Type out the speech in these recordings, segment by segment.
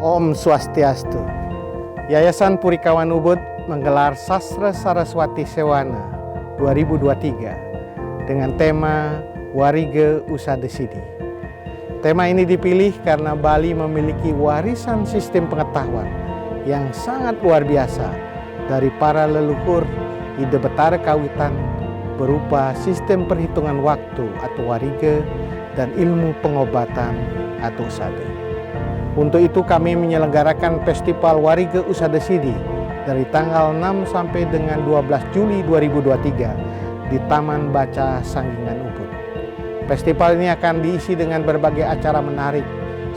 Om Swastiastu. Yayasan Purikawan Ubud menggelar Sastra Saraswati Sewana 2023 dengan tema Warige Usada Sidi. Tema ini dipilih karena Bali memiliki warisan sistem pengetahuan yang sangat luar biasa dari para leluhur Ide Betara Kawitan berupa sistem perhitungan waktu atau warige dan ilmu pengobatan atau usada. Untuk itu kami menyelenggarakan Festival Warige Usada Sidi dari tanggal 6 sampai dengan 12 Juli 2023 di Taman Baca Sanggingan Ubud. Festival ini akan diisi dengan berbagai acara menarik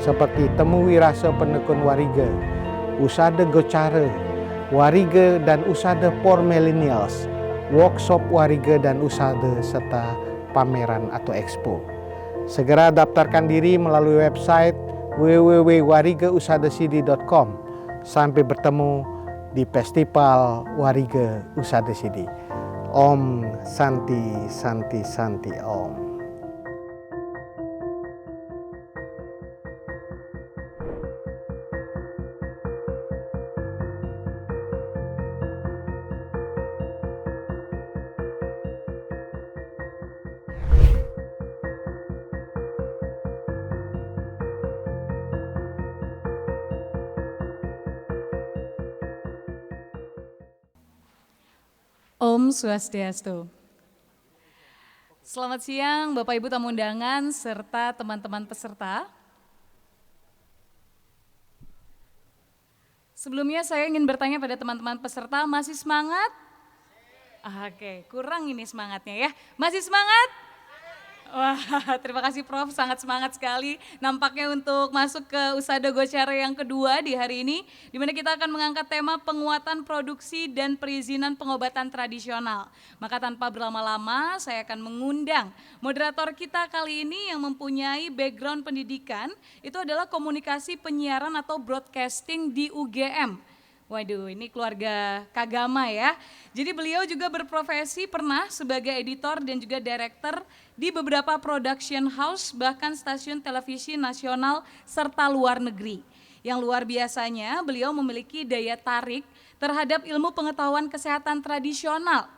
seperti Temu Wirasa Penekun Warige, Usada Gocara, Warige dan Usada for Millennials, workshop Warige dan Usada serta pameran atau expo. Segera daftarkan diri melalui website www.warigeusadasidi.com. Sampai bertemu di Festival Warige Usada Sidi. Om Santi Santi Santi Om. Om Swastiastu. Selamat siang Bapak Ibu tamu undangan serta teman-teman peserta. Sebelumnya saya ingin bertanya pada teman-teman peserta, masih semangat? Oke, kurang ini semangatnya ya. Masih semangat? Wah, terima kasih Prof, sangat semangat sekali nampaknya untuk masuk ke Usada Gocara yang kedua di hari ini, di mana kita akan mengangkat tema penguatan produksi dan perizinan pengobatan tradisional. Maka tanpa berlama-lama saya akan mengundang moderator kita kali ini yang mempunyai background pendidikan, itu adalah komunikasi penyiaran atau broadcasting di UGM. Waduh, ini keluarga Kagama ya. Jadi beliau juga berprofesi pernah sebagai editor dan juga director di beberapa production house, bahkan stasiun televisi nasional serta luar negeri. Yang luar biasanya beliau memiliki daya tarik terhadap ilmu pengetahuan kesehatan tradisional.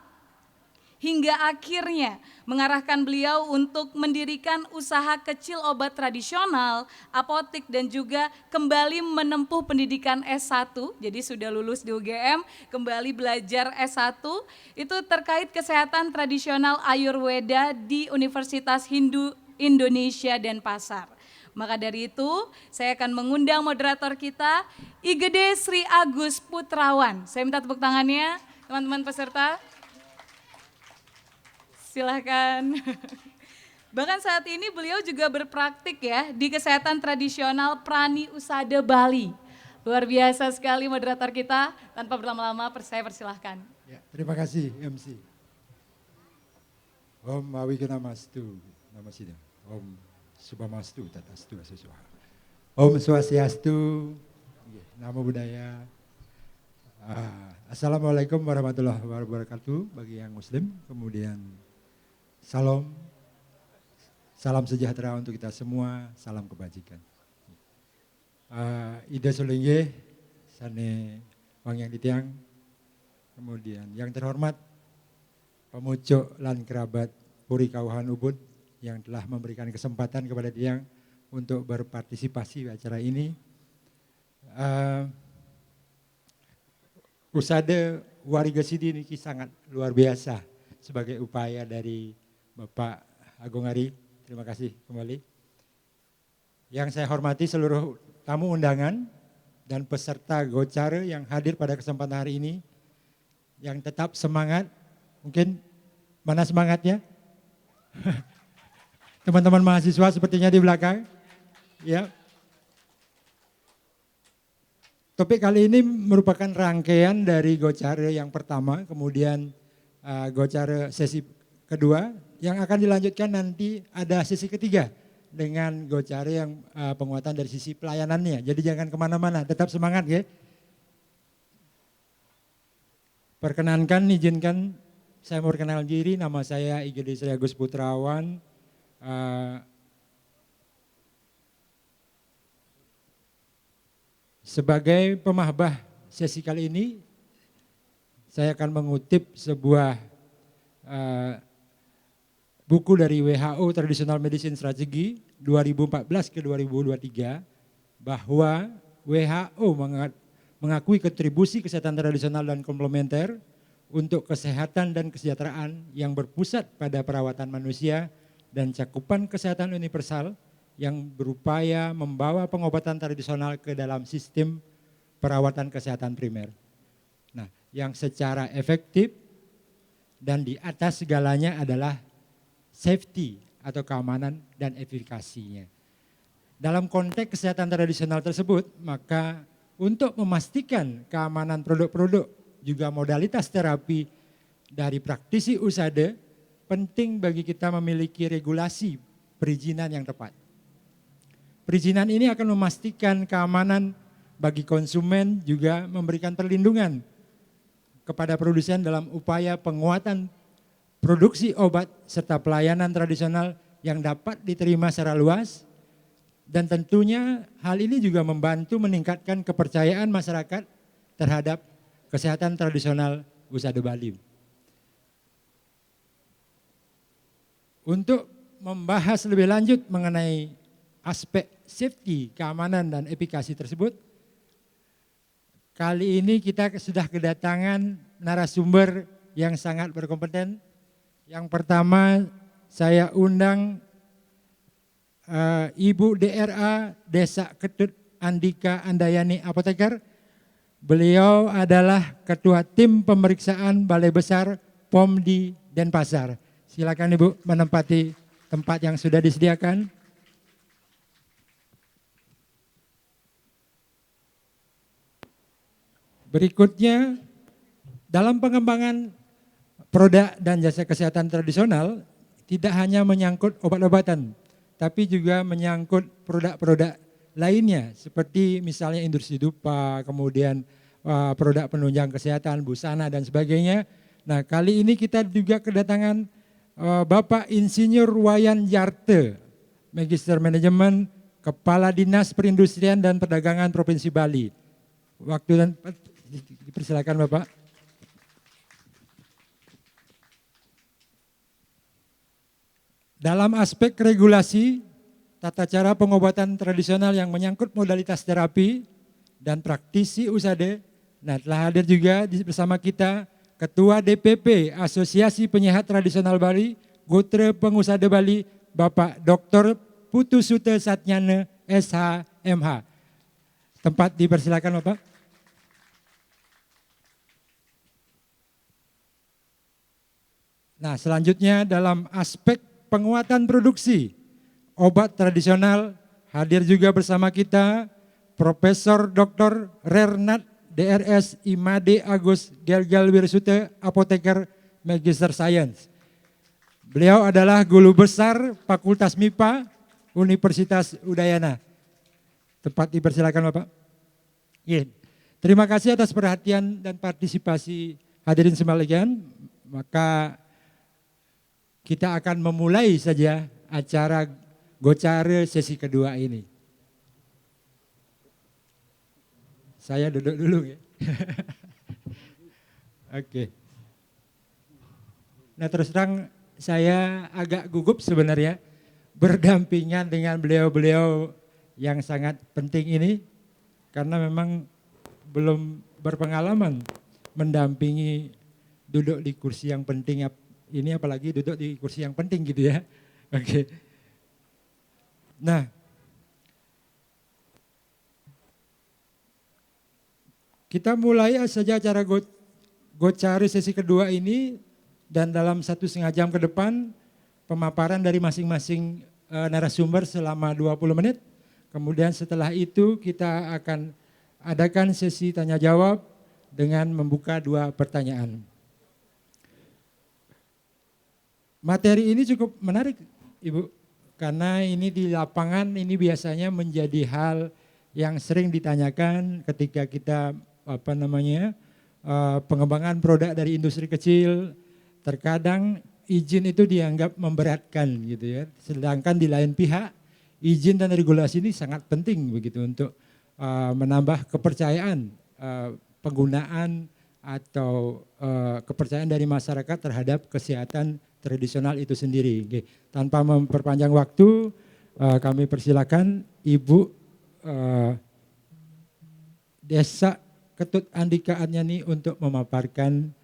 Hingga akhirnya mengarahkan beliau untuk mendirikan usaha kecil obat tradisional, apotik dan juga kembali menempuh pendidikan S1, jadi sudah lulus di UGM, kembali belajar S1, itu terkait kesehatan tradisional Ayurveda di Universitas Hindu Indonesia Denpasar. Maka dari itu saya akan mengundang moderator kita, IGD Sri Agus Putrawan. Saya minta tepuk tangannya teman-teman peserta. Silahkan. Bahkan saat ini beliau juga berpraktik ya di kesehatan tradisional Prani Usada Bali. Luar biasa sekali moderator kita, tanpa berlama-lama saya persilahkan. Ya, terima kasih MC. Om Awigana-mastu, nama sidang. Om Subhamastu, Tatastu, Asuswaha. Om Swastiastu, nama budaya. Assalamualaikum warahmatullahi wabarakatuh bagi yang muslim, kemudian salam sejahtera untuk kita semua, salam kebajikan. Ida Solengge, Sane Wang Yang Ditiang, kemudian yang terhormat pemucuk lan kerabat Purikawan Ubud yang telah memberikan kesempatan kepada Tiang untuk berpartisipasi di acara ini. Usada Warige Sidi ini sangat luar biasa sebagai upaya dari Bapak Agung Ari, terima kasih kembali. Yang saya hormati seluruh tamu undangan dan peserta Gocara yang hadir pada kesempatan hari ini, yang tetap semangat, mungkin mana semangatnya? Teman-teman mahasiswa sepertinya di belakang, ya. Topik kali ini merupakan rangkaian dari Gocara yang pertama, kemudian Gocara sesi kedua, yang akan dilanjutkan nanti ada sesi ketiga dengan Gocara yang penguatan dari sisi pelayanannya. Jadi jangan kemana-mana, tetap semangat ya. Perkenankan, izinkan saya memperkenalkan diri, nama saya IGD Sri Agus Putrawan. Sebagai pemahbah sesi kali ini, saya akan mengutip sebuah buku dari WHO Traditional Medicine Strategy 2014 ke 2023 bahwa WHO mengakui kontribusi kesehatan tradisional dan komplementer untuk kesehatan dan kesejahteraan yang berpusat pada perawatan manusia dan cakupan kesehatan universal yang berupaya membawa pengobatan tradisional ke dalam sistem perawatan kesehatan primer. Nah, yang secara efektif dan di atas segalanya adalah safety atau keamanan dan efikasinya. Dalam konteks kesehatan tradisional tersebut, maka untuk memastikan keamanan produk-produk juga modalitas terapi dari praktisi USADA, penting bagi kita memiliki regulasi perizinan yang tepat. Perizinan ini akan memastikan keamanan bagi konsumen, juga memberikan perlindungan kepada produsen dalam upaya penguatan produksi obat serta pelayanan tradisional yang dapat diterima secara luas, dan tentunya hal ini juga membantu meningkatkan kepercayaan masyarakat terhadap kesehatan tradisional USADA Bali. Untuk membahas lebih lanjut mengenai aspek safety, keamanan dan efikasi tersebut, kali ini kita sudah kedatangan narasumber yang sangat berkompeten. Yang pertama saya undang Ibu DRA Desa Ketut Andika Andayani Apoteker. Beliau adalah Ketua Tim Pemeriksaan Balai Besar POM di Denpasar. Silakan Ibu menempati tempat yang sudah disediakan. Berikutnya, dalam pengembangan produk dan jasa kesehatan tradisional tidak hanya menyangkut obat-obatan, tapi juga menyangkut produk-produk lainnya seperti misalnya industri dupa, kemudian produk penunjang kesehatan, busana dan sebagainya. Nah, kali ini kita juga kedatangan Bapak Insinyur Wayan Jarte, Magister Manajemen, Kepala Dinas Perindustrian dan Perdagangan Provinsi Bali. Waktu dan dipersilakan Bapak. Dalam aspek regulasi, tata cara pengobatan tradisional yang menyangkut modalitas terapi dan praktisi USADA, nah telah hadir juga bersama kita Ketua DPP Asosiasi Penyehat Tradisional Bali, Gotre Pengusada Bali, Bapak Dr. Putu Sute Satnyana, SH.MH. Tempat dipersilakan Bapak. Nah, selanjutnya dalam aspek penguatan produksi obat tradisional hadir juga bersama kita Profesor Dr. Rernat DRS Imade Agus Gelgal Wirsute Apoteker Magister Science. Beliau adalah Guru Besar Fakultas MIPA Universitas Udayana. Tempat dipersilakan Bapak. Ya. Terima kasih atas perhatian dan partisipasi hadirin sekalian. Maka kita akan memulai saja acara Gocare sesi kedua ini. Saya duduk dulu ya. Oke. Nah, terus terang saya agak gugup sebenarnya berdampingan dengan beliau-beliau yang sangat penting ini, karena memang belum berpengalaman mendampingi duduk di kursi yang penting ini, apalagi duduk di kursi yang penting gitu ya. Oke. Nah, kita mulai saja acara Gocare sesi kedua ini, dan dalam 1,5 jam ke depan pemaparan dari masing-masing narasumber selama 20 menit. Kemudian setelah itu kita akan adakan sesi tanya jawab dengan membuka 2 pertanyaan. Materi ini cukup menarik Ibu, karena ini di lapangan ini biasanya menjadi hal yang sering ditanyakan ketika kita pengembangan produk dari industri kecil. Terkadang izin itu dianggap memberatkan gitu ya, sedangkan di lain pihak izin dan regulasi ini sangat penting begitu untuk menambah kepercayaan penggunaan atau kepercayaan dari masyarakat terhadap kesehatan tradisional itu sendiri. Oke. Tanpa memperpanjang waktu, kami persilakan Ibu Desa Ketut Andika Arnyani untuk memaparkan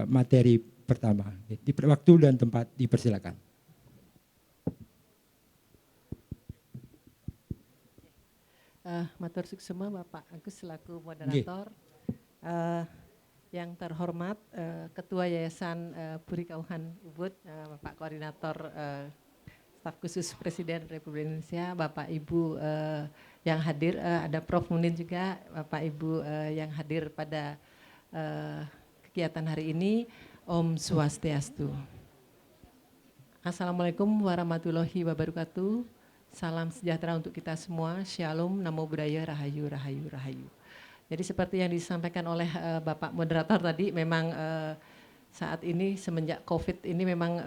materi pertama. Di waktu dan tempat dipersilakan. Matur suksema Bapak Agus selaku moderator. Yang terhormat Ketua Yayasan Puri Kauhan Ubud, Bapak Koordinator Staf Khusus Presiden Republik Indonesia, Bapak Ibu yang hadir, ada Prof Munin juga, Bapak Ibu yang hadir pada kegiatan hari ini. Om Swastiastu. Assalamualaikum warahmatullahi wabarakatuh. Salam sejahtera untuk kita semua. Shalom, namo buddhaya, rahayu, rahayu, rahayu. Jadi seperti yang disampaikan oleh Bapak moderator tadi, memang saat ini semenjak COVID ini memang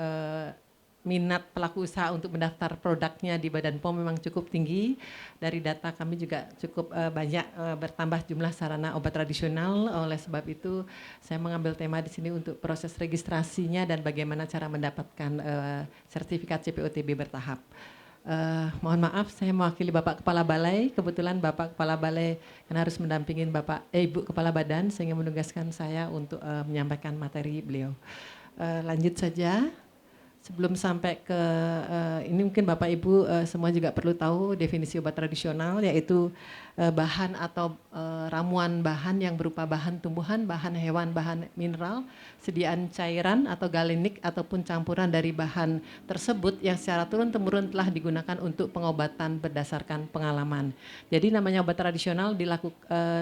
minat pelaku usaha untuk mendaftar produknya di Badan POM memang cukup tinggi. Dari data kami juga cukup banyak bertambah jumlah sarana obat tradisional. Oleh sebab itu saya mengambil tema di sini untuk proses registrasinya dan bagaimana cara mendapatkan sertifikat CPOTB bertahap. Mohon maaf, saya mewakili Bapak Kepala Balai. Kebetulan Bapak Kepala Balai kan harus mendampingin Ibu Kepala Badan sehingga menugaskan saya untuk menyampaikan materi beliau. Lanjut saja. Sebelum sampai ke ini mungkin Bapak Ibu semua juga perlu tahu definisi obat tradisional, yaitu bahan atau ramuan bahan yang berupa bahan tumbuhan, bahan hewan, bahan mineral, sediaan cairan atau galenik ataupun campuran dari bahan tersebut yang secara turun-temurun telah digunakan untuk pengobatan berdasarkan pengalaman. Jadi namanya obat tradisional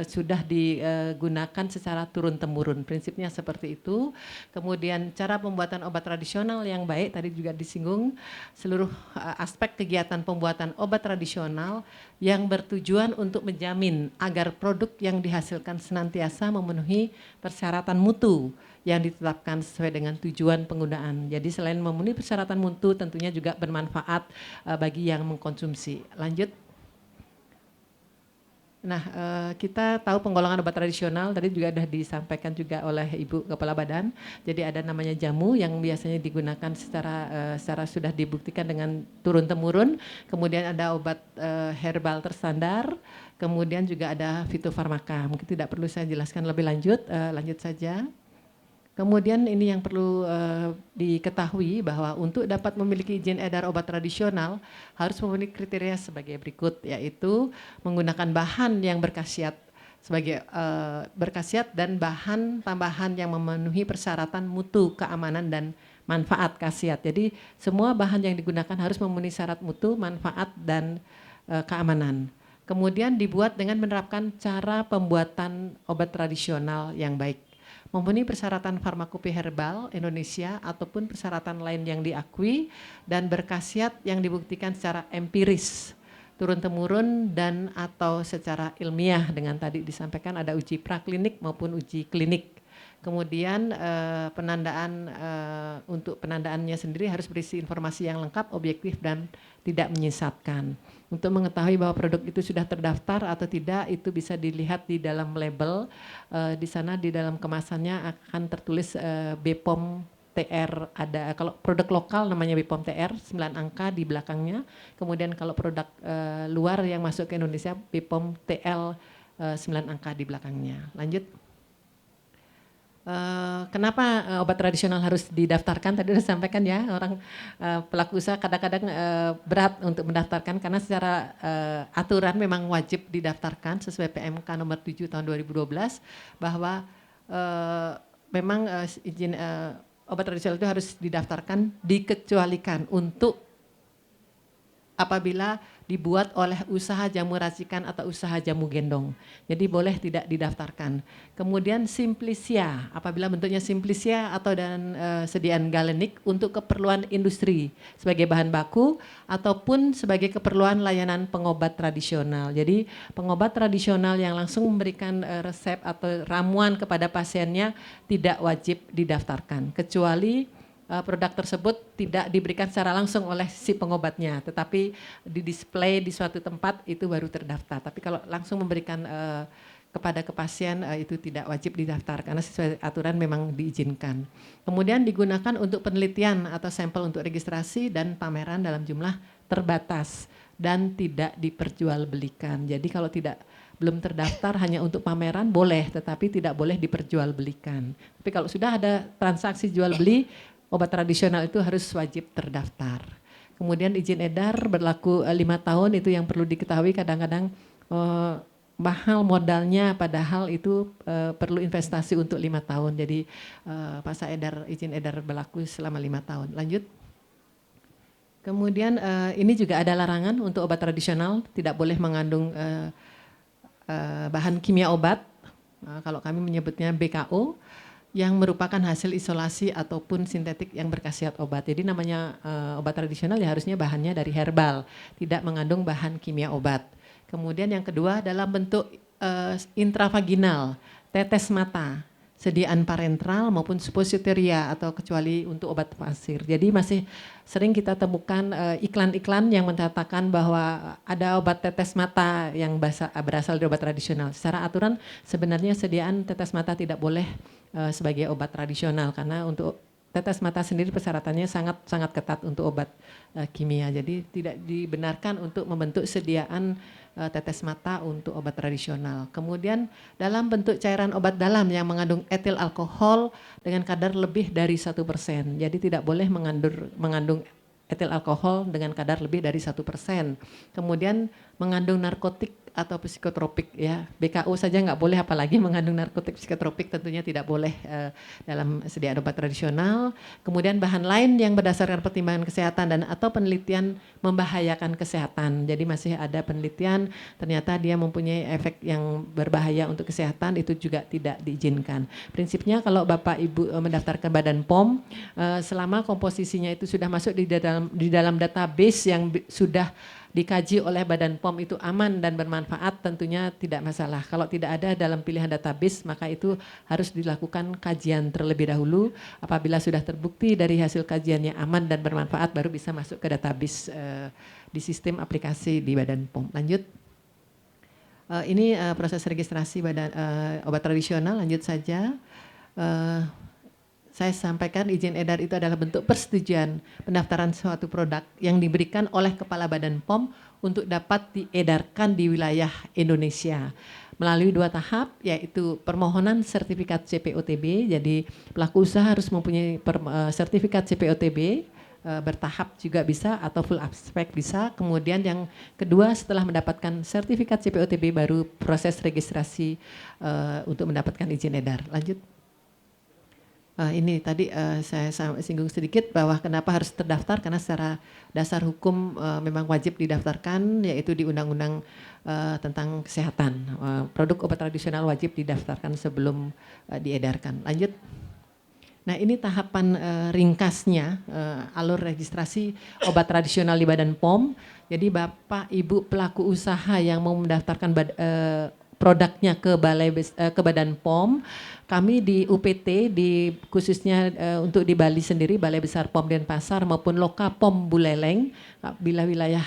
sudah digunakan secara turun-temurun. Prinsipnya seperti itu. Kemudian cara pembuatan obat tradisional yang baik tadi juga disinggung, seluruh aspek kegiatan pembuatan obat tradisional yang bertujuan untuk menjamin agar produk yang dihasilkan senantiasa memenuhi persyaratan mutu yang ditetapkan sesuai dengan tujuan penggunaan. Jadi selain memenuhi persyaratan mutu tentunya juga bermanfaat bagi yang mengkonsumsi. Lanjut. Nah, kita tahu penggolongan obat tradisional tadi juga sudah disampaikan juga oleh Ibu Kepala Badan. Jadi ada namanya jamu yang biasanya digunakan secara sudah dibuktikan dengan turun-temurun. Kemudian ada obat herbal terstandar. Kemudian juga ada fitofarmaka. Mungkin tidak perlu saya jelaskan lebih lanjut. Lanjut saja. Kemudian ini yang perlu diketahui bahwa untuk dapat memiliki izin edar obat tradisional harus memenuhi kriteria sebagai berikut, yaitu menggunakan bahan yang berkhasiat sebagai berkhasiat dan bahan tambahan yang memenuhi persyaratan mutu, keamanan dan manfaat khasiat. Jadi semua bahan yang digunakan harus memenuhi syarat mutu, manfaat dan keamanan. Kemudian dibuat dengan menerapkan cara pembuatan obat tradisional yang baik, memenuhi persyaratan farmakope herbal Indonesia ataupun persyaratan lain yang diakui dan berkhasiat yang dibuktikan secara empiris, turun-temurun dan atau secara ilmiah dengan tadi disampaikan ada uji praklinik maupun uji klinik. Kemudian penandaan untuk penandaannya sendiri harus berisi informasi yang lengkap, objektif dan tidak menyesatkan. Untuk mengetahui bahwa produk itu sudah terdaftar atau tidak itu bisa dilihat di dalam label. Di sana di dalam kemasannya akan tertulis BPOM TR, ada kalau produk lokal namanya BPOM TR 9 angka di belakangnya. Kemudian kalau produk luar yang masuk ke Indonesia BPOM TL 9 angka di belakangnya. Lanjut. Kenapa obat tradisional harus didaftarkan? Tadi sudah sampaikan ya, orang pelaku usaha kadang-kadang berat untuk mendaftarkan karena secara aturan memang wajib didaftarkan sesuai PMK nomor 7 tahun 2012 bahwa memang izin obat tradisional itu harus didaftarkan, dikecualikan untuk apabila dibuat oleh usaha jamu racikan atau usaha jamu gendong. Jadi boleh tidak didaftarkan. Kemudian simplisia, apabila bentuknya simplisia atau dan sediaan galenik untuk keperluan industri sebagai bahan baku ataupun sebagai keperluan layanan pengobat tradisional. Jadi pengobat tradisional yang langsung memberikan resep atau ramuan kepada pasiennya tidak wajib didaftarkan kecuali produk tersebut tidak diberikan secara langsung oleh si pengobatnya, tetapi di display di suatu tempat itu baru terdaftar. Tapi kalau langsung memberikan kepada ke pasien itu tidak wajib didaftar karena sesuai aturan memang diizinkan. Kemudian digunakan untuk penelitian atau sampel untuk registrasi dan pameran dalam jumlah terbatas dan tidak diperjualbelikan. Jadi kalau belum terdaftar hanya untuk pameran boleh, tetapi tidak boleh diperjualbelikan. Tapi kalau sudah ada transaksi jual beli, obat tradisional itu harus wajib terdaftar. Kemudian izin edar berlaku 5 tahun, itu yang perlu diketahui. Kadang-kadang mahal modalnya, padahal itu perlu investasi untuk 5 tahun. Jadi masa izin edar berlaku selama 5 tahun. Lanjut. Kemudian ini juga ada larangan untuk obat tradisional, tidak boleh mengandung bahan kimia obat, kalau kami menyebutnya BKO, yang merupakan hasil isolasi ataupun sintetik yang berkhasiat obat. Jadi namanya obat tradisional ya harusnya bahannya dari herbal, tidak mengandung bahan kimia obat. Kemudian yang kedua dalam bentuk intravaginal, tetes mata, sediaan parenteral maupun suppositoria atau kecuali untuk obat pasir. Jadi masih sering kita temukan iklan-iklan yang menyatakan bahwa ada obat tetes mata yang berasal dari obat tradisional. Secara aturan sebenarnya sediaan tetes mata tidak boleh sebagai obat tradisional karena untuk tetes mata sendiri persyaratannya sangat ketat untuk obat kimia. Jadi tidak dibenarkan untuk membentuk sediaan tetes mata untuk obat tradisional. Kemudian dalam bentuk cairan obat dalam yang mengandung etil alkohol dengan kadar lebih dari 1%. Jadi tidak boleh mengandung etil alkohol dengan kadar lebih dari 1%. Kemudian mengandung narkotik atau psikotropik ya. BKO saja nggak boleh, apalagi mengandung narkotik psikotropik tentunya tidak boleh dalam sediaan obat tradisional. Kemudian bahan lain yang berdasarkan pertimbangan kesehatan dan atau penelitian membahayakan kesehatan. Jadi masih ada penelitian ternyata dia mempunyai efek yang berbahaya untuk kesehatan, itu juga tidak diizinkan. Prinsipnya kalau Bapak Ibu mendaftarkan Badan POM, selama komposisinya itu sudah masuk di dalam database yang sudah dikaji oleh Badan POM itu aman dan bermanfaat, tentunya tidak masalah. Kalau tidak ada dalam pilihan database, maka itu harus dilakukan kajian terlebih dahulu. Apabila sudah terbukti dari hasil kajiannya aman dan bermanfaat, baru bisa masuk ke database di sistem aplikasi di Badan POM. Lanjut. Ini proses registrasi obat tradisional, lanjut saja. Saya sampaikan izin edar itu adalah bentuk persetujuan pendaftaran suatu produk yang diberikan oleh Kepala Badan POM untuk dapat diedarkan di wilayah Indonesia melalui 2 tahap, yaitu permohonan sertifikat CPOTB. Jadi pelaku usaha harus mempunyai sertifikat CPOTB, bertahap juga bisa atau full abstract bisa. Kemudian yang kedua setelah mendapatkan sertifikat CPOTB baru proses registrasi untuk mendapatkan izin edar. Lanjut. Ini tadi saya singgung sedikit bahwa kenapa harus terdaftar, karena secara dasar hukum memang wajib didaftarkan, yaitu di Undang-Undang tentang Kesehatan. Produk obat tradisional wajib didaftarkan sebelum diedarkan. Lanjut. Nah ini tahapan ringkasnya alur registrasi obat tradisional di Badan POM. Jadi Bapak Ibu pelaku usaha yang mau mendaftarkan produknya ke Badan POM, kami di UPT khususnya untuk di Bali sendiri, Balai Besar POM Denpasar maupun Loka POM Buleleng, bila wilayah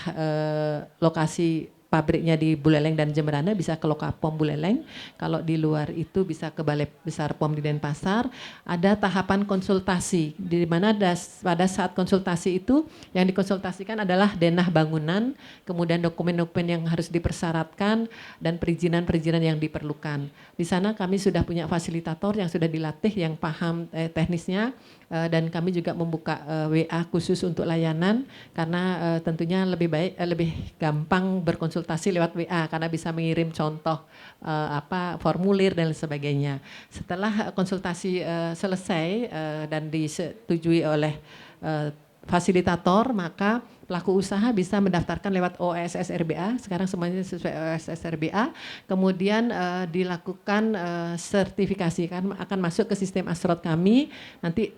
lokasi pabriknya di Buleleng dan Jemberana bisa ke Loka POM Buleleng, kalau di luar itu bisa ke Balai Besar POM di Denpasar. Ada tahapan konsultasi, di mana pada saat konsultasi itu yang dikonsultasikan adalah denah bangunan, kemudian dokumen-dokumen yang harus dipersyaratkan, dan perizinan-perizinan yang diperlukan. Di sana kami sudah punya fasilitator yang sudah dilatih, yang paham teknisnya, dan kami juga membuka WA khusus untuk layanan, karena tentunya lebih gampang berkonsultasi lewat WA karena bisa mengirim contoh formulir dan sebagainya. Setelah konsultasi selesai dan disetujui oleh fasilitator, maka pelaku usaha bisa mendaftarkan lewat OSS RBA, sekarang semuanya sesuai OSS RBA, kemudian dilakukan sertifikasi, kan akan masuk ke sistem Asrot kami, nanti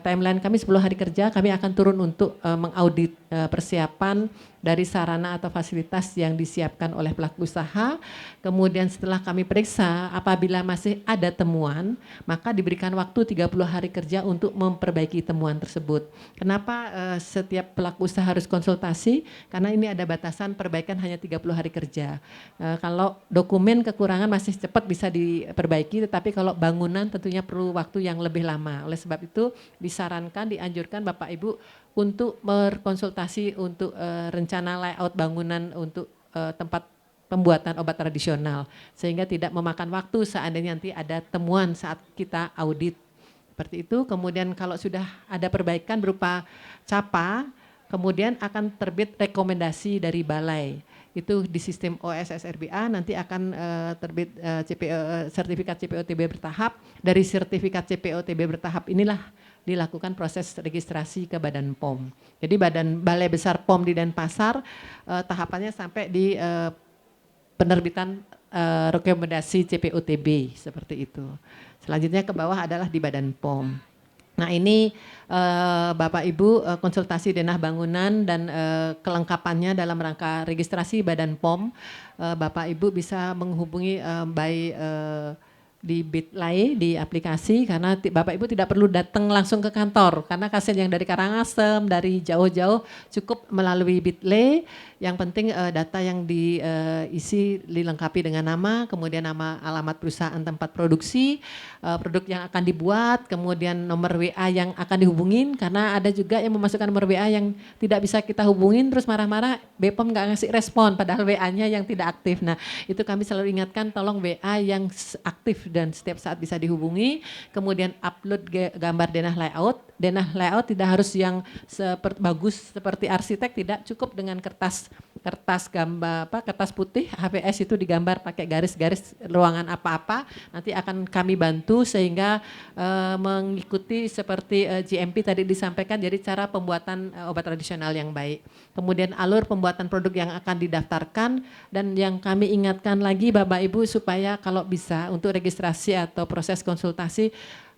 timeline kami 10 hari kerja, kami akan turun untuk mengaudit persiapan dari sarana atau fasilitas yang disiapkan oleh pelaku usaha. Kemudian setelah kami periksa, apabila masih ada temuan, maka diberikan waktu 30 hari kerja untuk memperbaiki temuan tersebut. Kenapa setiap pelaku usaha harus konsultasi? Karena ini ada batasan perbaikan hanya 30 hari kerja. Kalau dokumen kekurangan masih cepat bisa diperbaiki, tetapi kalau bangunan tentunya perlu waktu yang lebih lama. Oleh sebab itu disarankan, dianjurkan Bapak Ibu untuk berkonsultasi untuk rencana layout bangunan untuk tempat pembuatan obat tradisional, sehingga tidak memakan waktu seandainya nanti ada temuan saat kita audit. Seperti itu. Kemudian kalau sudah ada perbaikan berupa CAPA, kemudian akan terbit rekomendasi dari balai. Itu di sistem OSS RBA nanti akan terbit sertifikat CPOTB bertahap. Dari sertifikat CPOTB bertahap inilah dilakukan proses registrasi ke Badan POM. Jadi Balai Besar POM di Denpasar tahapannya sampai di penerbitan rekomendasi CPOTB seperti itu. Selanjutnya ke bawah adalah di Badan POM. Nah ini Bapak Ibu konsultasi denah bangunan dan kelengkapannya dalam rangka registrasi Badan POM. Bapak Ibu bisa menghubungi baik di Bitly, di aplikasi, karena Bapak Ibu tidak perlu datang langsung ke kantor, karena kasihan yang dari Karangasem, dari jauh-jauh, cukup melalui Bitly. Yang penting data yang diisi dilengkapi dengan nama, kemudian nama alamat perusahaan tempat produksi, produk yang akan dibuat, kemudian nomor WA yang akan dihubungin, karena ada juga yang memasukkan nomor WA yang tidak bisa kita hubungin, terus marah-marah, BPOM nggak ngasih respon, padahal WA-nya yang tidak aktif. Nah itu kami selalu ingatkan, tolong WA yang aktif dan setiap saat bisa dihubungi, kemudian upload gambar denah layout. Denah layout tidak harus yang bagus seperti arsitek, tidak, cukup dengan kertas gambar kertas putih HVS itu digambar pakai garis-garis ruangan apa-apa, nanti akan kami bantu sehingga mengikuti seperti GMP tadi disampaikan, jadi cara pembuatan obat tradisional yang baik. Kemudian alur pembuatan produk yang akan didaftarkan, dan yang kami ingatkan lagi Bapak Ibu supaya kalau bisa untuk registrasi atau proses konsultasi,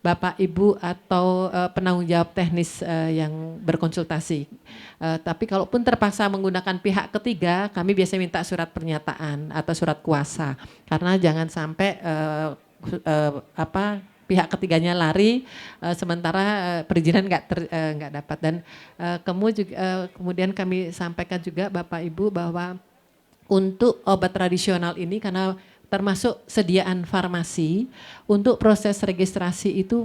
Bapak Ibu atau penanggung jawab teknis yang berkonsultasi. Tapi kalaupun terpaksa menggunakan pihak ketiga, kami biasanya minta surat pernyataan atau surat kuasa, karena jangan sampai pihak ketiganya lari sementara perizinan nggak dapat. Dan kemudian kami sampaikan juga Bapak Ibu bahwa untuk obat tradisional ini, karena termasuk sediaan farmasi, untuk proses registrasi itu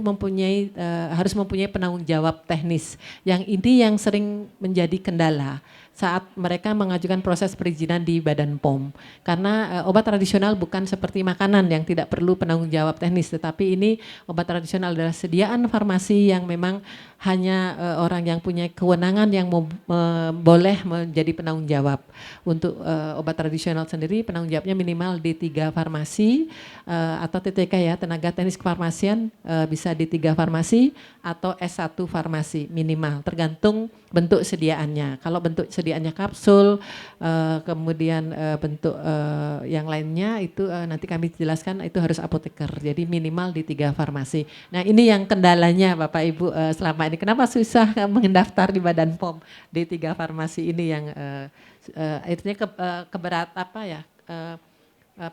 harus mempunyai penanggung jawab teknis. Yang ini yang sering menjadi kendala saat mereka mengajukan proses perizinan di Badan POM. Karena obat tradisional bukan seperti makanan yang tidak perlu penanggung jawab teknis, tetapi ini obat tradisional adalah sediaan farmasi yang memang hanya orang yang punya kewenangan yang boleh menjadi penanggung jawab. Untuk obat tradisional sendiri penanggung jawabnya minimal di 3 farmasi atau TTK ya, tenaga teknis kefarmasian, bisa di 3 farmasi atau S1 farmasi minimal, tergantung bentuk sediaannya. Kalau bentuk sediaannya kapsul, kemudian bentuk yang lainnya itu nanti kami jelaskan, itu harus apoteker. Jadi minimal di 3 farmasi. Nah ini yang kendalanya Bapak Ibu selama ini. Kenapa susah mendaftar di Badan POM di 3 farmasi ini yang akhirnya keberat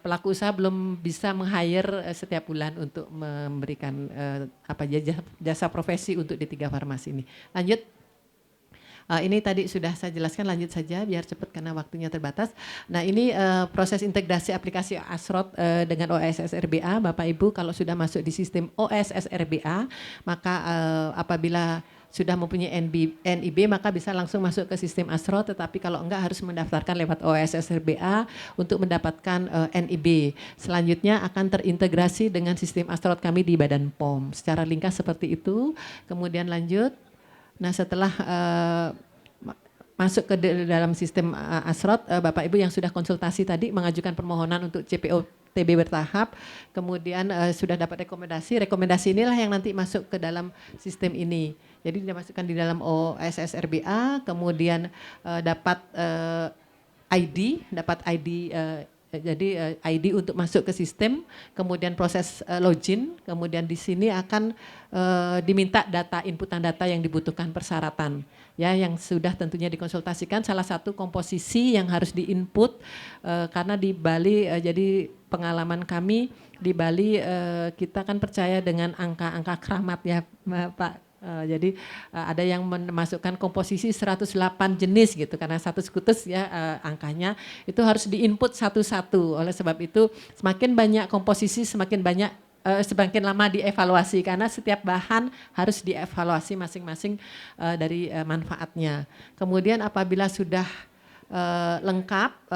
pelaku usaha belum bisa meng-hire setiap bulan untuk memberikan jasa profesi untuk di 3 farmasi ini. Lanjut. Ini tadi sudah saya jelaskan, lanjut saja biar cepat karena waktunya terbatas. Nah ini proses integrasi aplikasi Asrot dengan OSS RBA. Bapak Ibu kalau sudah masuk di sistem OSS RBA, maka apabila sudah mempunyai NIB maka bisa langsung masuk ke sistem Asrot, tetapi kalau enggak harus mendaftarkan lewat OSS RBA untuk mendapatkan NIB. Selanjutnya akan terintegrasi dengan sistem Asrot kami di Badan POM. Secara ringkas seperti itu, kemudian lanjut. Nah setelah masuk ke dalam sistem Asrot, Bapak Ibu yang sudah konsultasi tadi mengajukan permohonan untuk TB bertahap, kemudian sudah dapat rekomendasi inilah yang nanti masuk ke dalam sistem ini. Jadi dimasukkan di dalam OSS RBA, kemudian dapat ID, jadi ID untuk masuk ke sistem, kemudian proses login, kemudian di sini akan diminta inputan data yang dibutuhkan persyaratan, ya, yang sudah tentunya dikonsultasikan. Salah satu komposisi yang harus diinput karena di Bali, jadi pengalaman kami di Bali kita kan percaya dengan angka-angka keramat ya Pak. Jadi ada yang memasukkan komposisi 108 jenis gitu, karena satu skutus ya angkanya itu harus diinput satu-satu. Oleh sebab itu semakin banyak komposisi semakin lama dievaluasi, karena setiap bahan harus dievaluasi masing-masing dari manfaatnya. Kemudian apabila sudah lengkap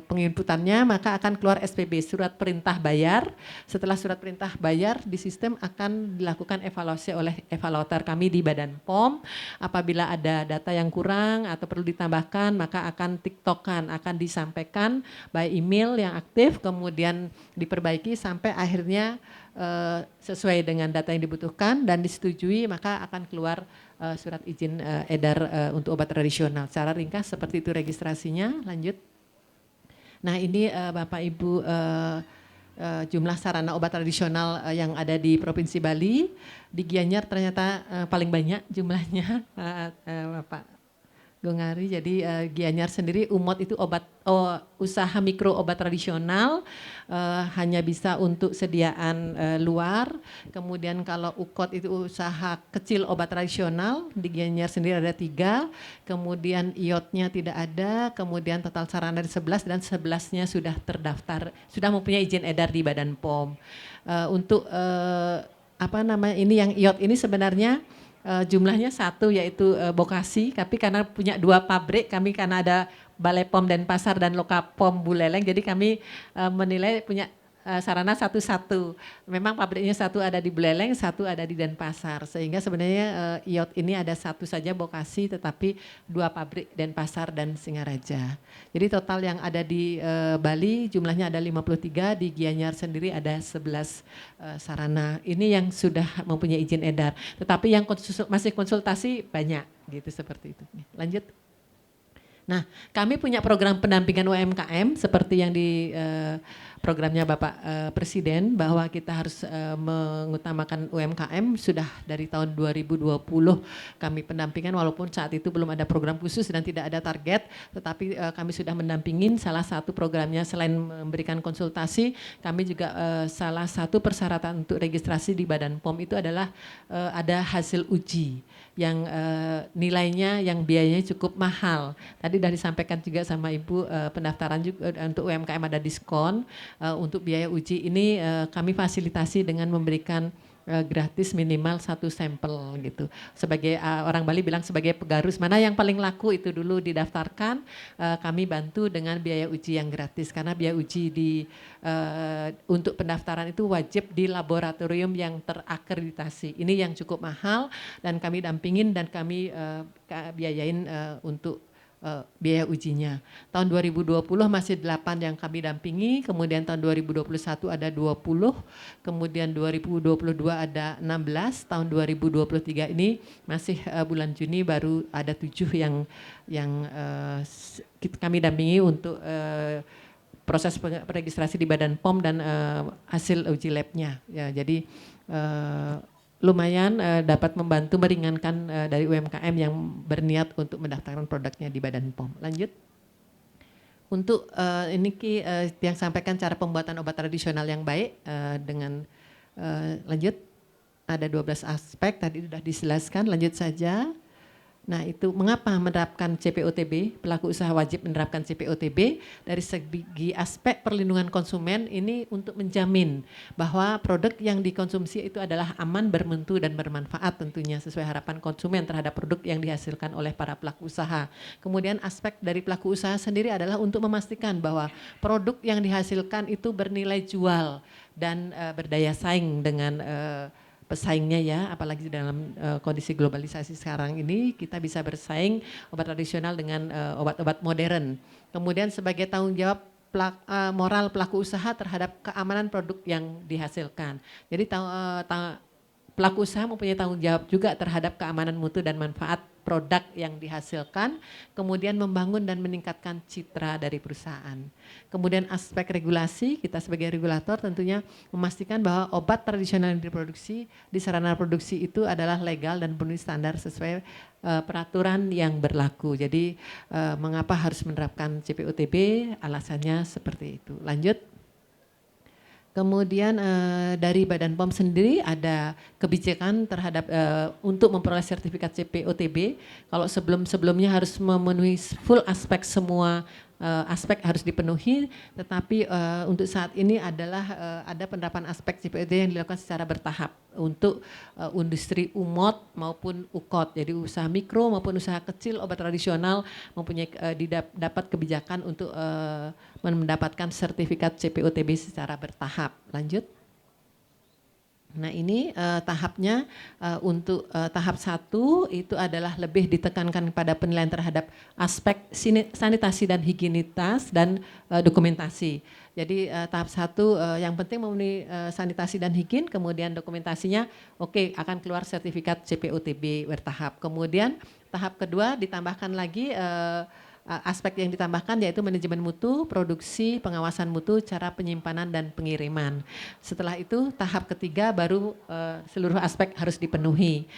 penginputannya, maka akan keluar SPB, surat perintah bayar. Setelah surat perintah bayar di sistem akan dilakukan evaluasi oleh evaluator kami di Badan POM. Apabila ada data yang kurang atau perlu ditambahkan, maka akan tiktokan, akan disampaikan by email yang aktif, kemudian diperbaiki sampai akhirnya sesuai dengan data yang dibutuhkan dan disetujui, maka akan keluar surat izin edar untuk obat tradisional. Secara ringkas seperti itu registrasinya. Lanjut. Nah ini Bapak Ibu jumlah sarana obat tradisional yang ada di Provinsi Bali. Di Gianyar ternyata paling banyak jumlahnya Bapak Gongari. Jadi Gianyar sendiri UMOT itu usaha mikro obat tradisional, hanya bisa untuk sediaan luar. Kemudian kalau UKOT itu usaha kecil obat tradisional, di Gianyar sendiri ada 3. Kemudian IOT-nya tidak ada, kemudian total sarana ada 11 dan 11-nya sudah terdaftar, sudah mempunyai izin edar di Badan POM. Untuk ini yang IOT ini sebenarnya jumlahnya 1, yaitu Bokasi, tapi karena punya 2 pabrik, kami karena ada Balai POM Denpasar dan Lokapom Buleleng, jadi kami menilai punya sarana 1. Memang pabriknya 1 ada di Buleleng, 1 ada di Denpasar, sehingga sebenarnya IOT ini ada 1 saja Bokasi, tetapi 2 pabrik Denpasar dan Singaraja. Jadi total yang ada di Bali jumlahnya ada 53, di Gianyar sendiri ada 11 sarana. Ini yang sudah mempunyai izin edar, tetapi yang masih konsultasi banyak gitu, seperti itu. Lanjut. Nah, kami punya program pendampingan UMKM seperti yang di programnya Bapak Presiden, bahwa kita harus mengutamakan UMKM. Sudah dari tahun 2020 kami pendampingan, walaupun saat itu belum ada program khusus dan tidak ada target, tetapi kami sudah mendampingin. Salah satu programnya selain memberikan konsultasi, kami juga salah satu persyaratan untuk registrasi di Badan POM itu adalah ada hasil uji yang nilainya, yang biayanya cukup mahal. Tadi sudah disampaikan juga sama Ibu, pendaftaran juga untuk UMKM ada diskon. Untuk biaya uji ini kami fasilitasi dengan memberikan gratis minimal 1 sampel gitu. Sebagai orang Bali bilang sebagai pegarus, mana yang paling laku itu dulu didaftarkan, kami bantu dengan biaya uji yang gratis, karena biaya uji untuk pendaftaran itu wajib di laboratorium yang terakreditasi. Ini yang cukup mahal dan kami dampingin dan kami biayain untuk biaya ujinya. Tahun 2020 masih 8 yang kami dampingi, kemudian tahun 2021 ada 20, kemudian 2022 ada 16, tahun 2023 ini masih bulan Juni baru ada 7 yang kami dampingi untuk proses registrasi di Badan POM dan hasil uji labnya. Ya, jadi lumayan dapat membantu meringankan dari UMKM yang berniat untuk mendaftarkan produknya di Badan POM. Lanjut. Untuk ini yang sampaikan cara pembuatan obat tradisional yang baik dengan lanjut. Ada 12 aspek tadi sudah dijelaskan, lanjut saja. Nah itu mengapa menerapkan CPOTB, pelaku usaha wajib menerapkan CPOTB dari segi aspek perlindungan konsumen ini untuk menjamin bahwa produk yang dikonsumsi itu adalah aman, bermutu dan bermanfaat tentunya sesuai harapan konsumen terhadap produk yang dihasilkan oleh para pelaku usaha. Kemudian aspek dari pelaku usaha sendiri adalah untuk memastikan bahwa produk yang dihasilkan itu bernilai jual dan berdaya saing dengan pesaingnya ya, apalagi dalam kondisi globalisasi sekarang ini kita bisa bersaing obat tradisional dengan obat-obat modern. Kemudian sebagai tanggung jawab moral pelaku usaha terhadap keamanan produk yang dihasilkan. Jadi pelaku usaha mempunyai tanggung jawab juga terhadap keamanan mutu dan manfaat produk yang dihasilkan, kemudian membangun dan meningkatkan citra dari perusahaan. Kemudian aspek regulasi, kita sebagai regulator tentunya memastikan bahwa obat tradisional yang diproduksi di sarana produksi itu adalah legal dan penuhi standar sesuai peraturan yang berlaku. Jadi mengapa harus menerapkan CPOTB? Alasannya seperti itu. Lanjut. Kemudian dari Badan POM sendiri ada kebijakan terhadap untuk memperoleh sertifikat CPOTB. Kalau sebelumnya harus memenuhi full aspek semua aspek harus dipenuhi, tetapi untuk saat ini adalah ada penerapan aspek CPOTB yang dilakukan secara bertahap untuk industri UMOT maupun UKOT. Jadi usaha mikro maupun usaha kecil obat tradisional mempunyai dapat kebijakan untuk mendapatkan sertifikat CPOTB secara bertahap. Lanjut. Nah ini tahapnya untuk tahap 1 itu adalah lebih ditekankan pada penilaian terhadap aspek sanitasi dan higienitas dan dokumentasi. Jadi tahap 1 yang penting memenuhi sanitasi dan higien, kemudian dokumentasinya oke, akan keluar sertifikat CPOTB bertahap. Kemudian tahap kedua ditambahkan lagi aspek yang ditambahkan yaitu manajemen mutu, produksi, pengawasan mutu, cara penyimpanan dan pengiriman. Setelah itu tahap ketiga baru seluruh aspek harus dipenuhi.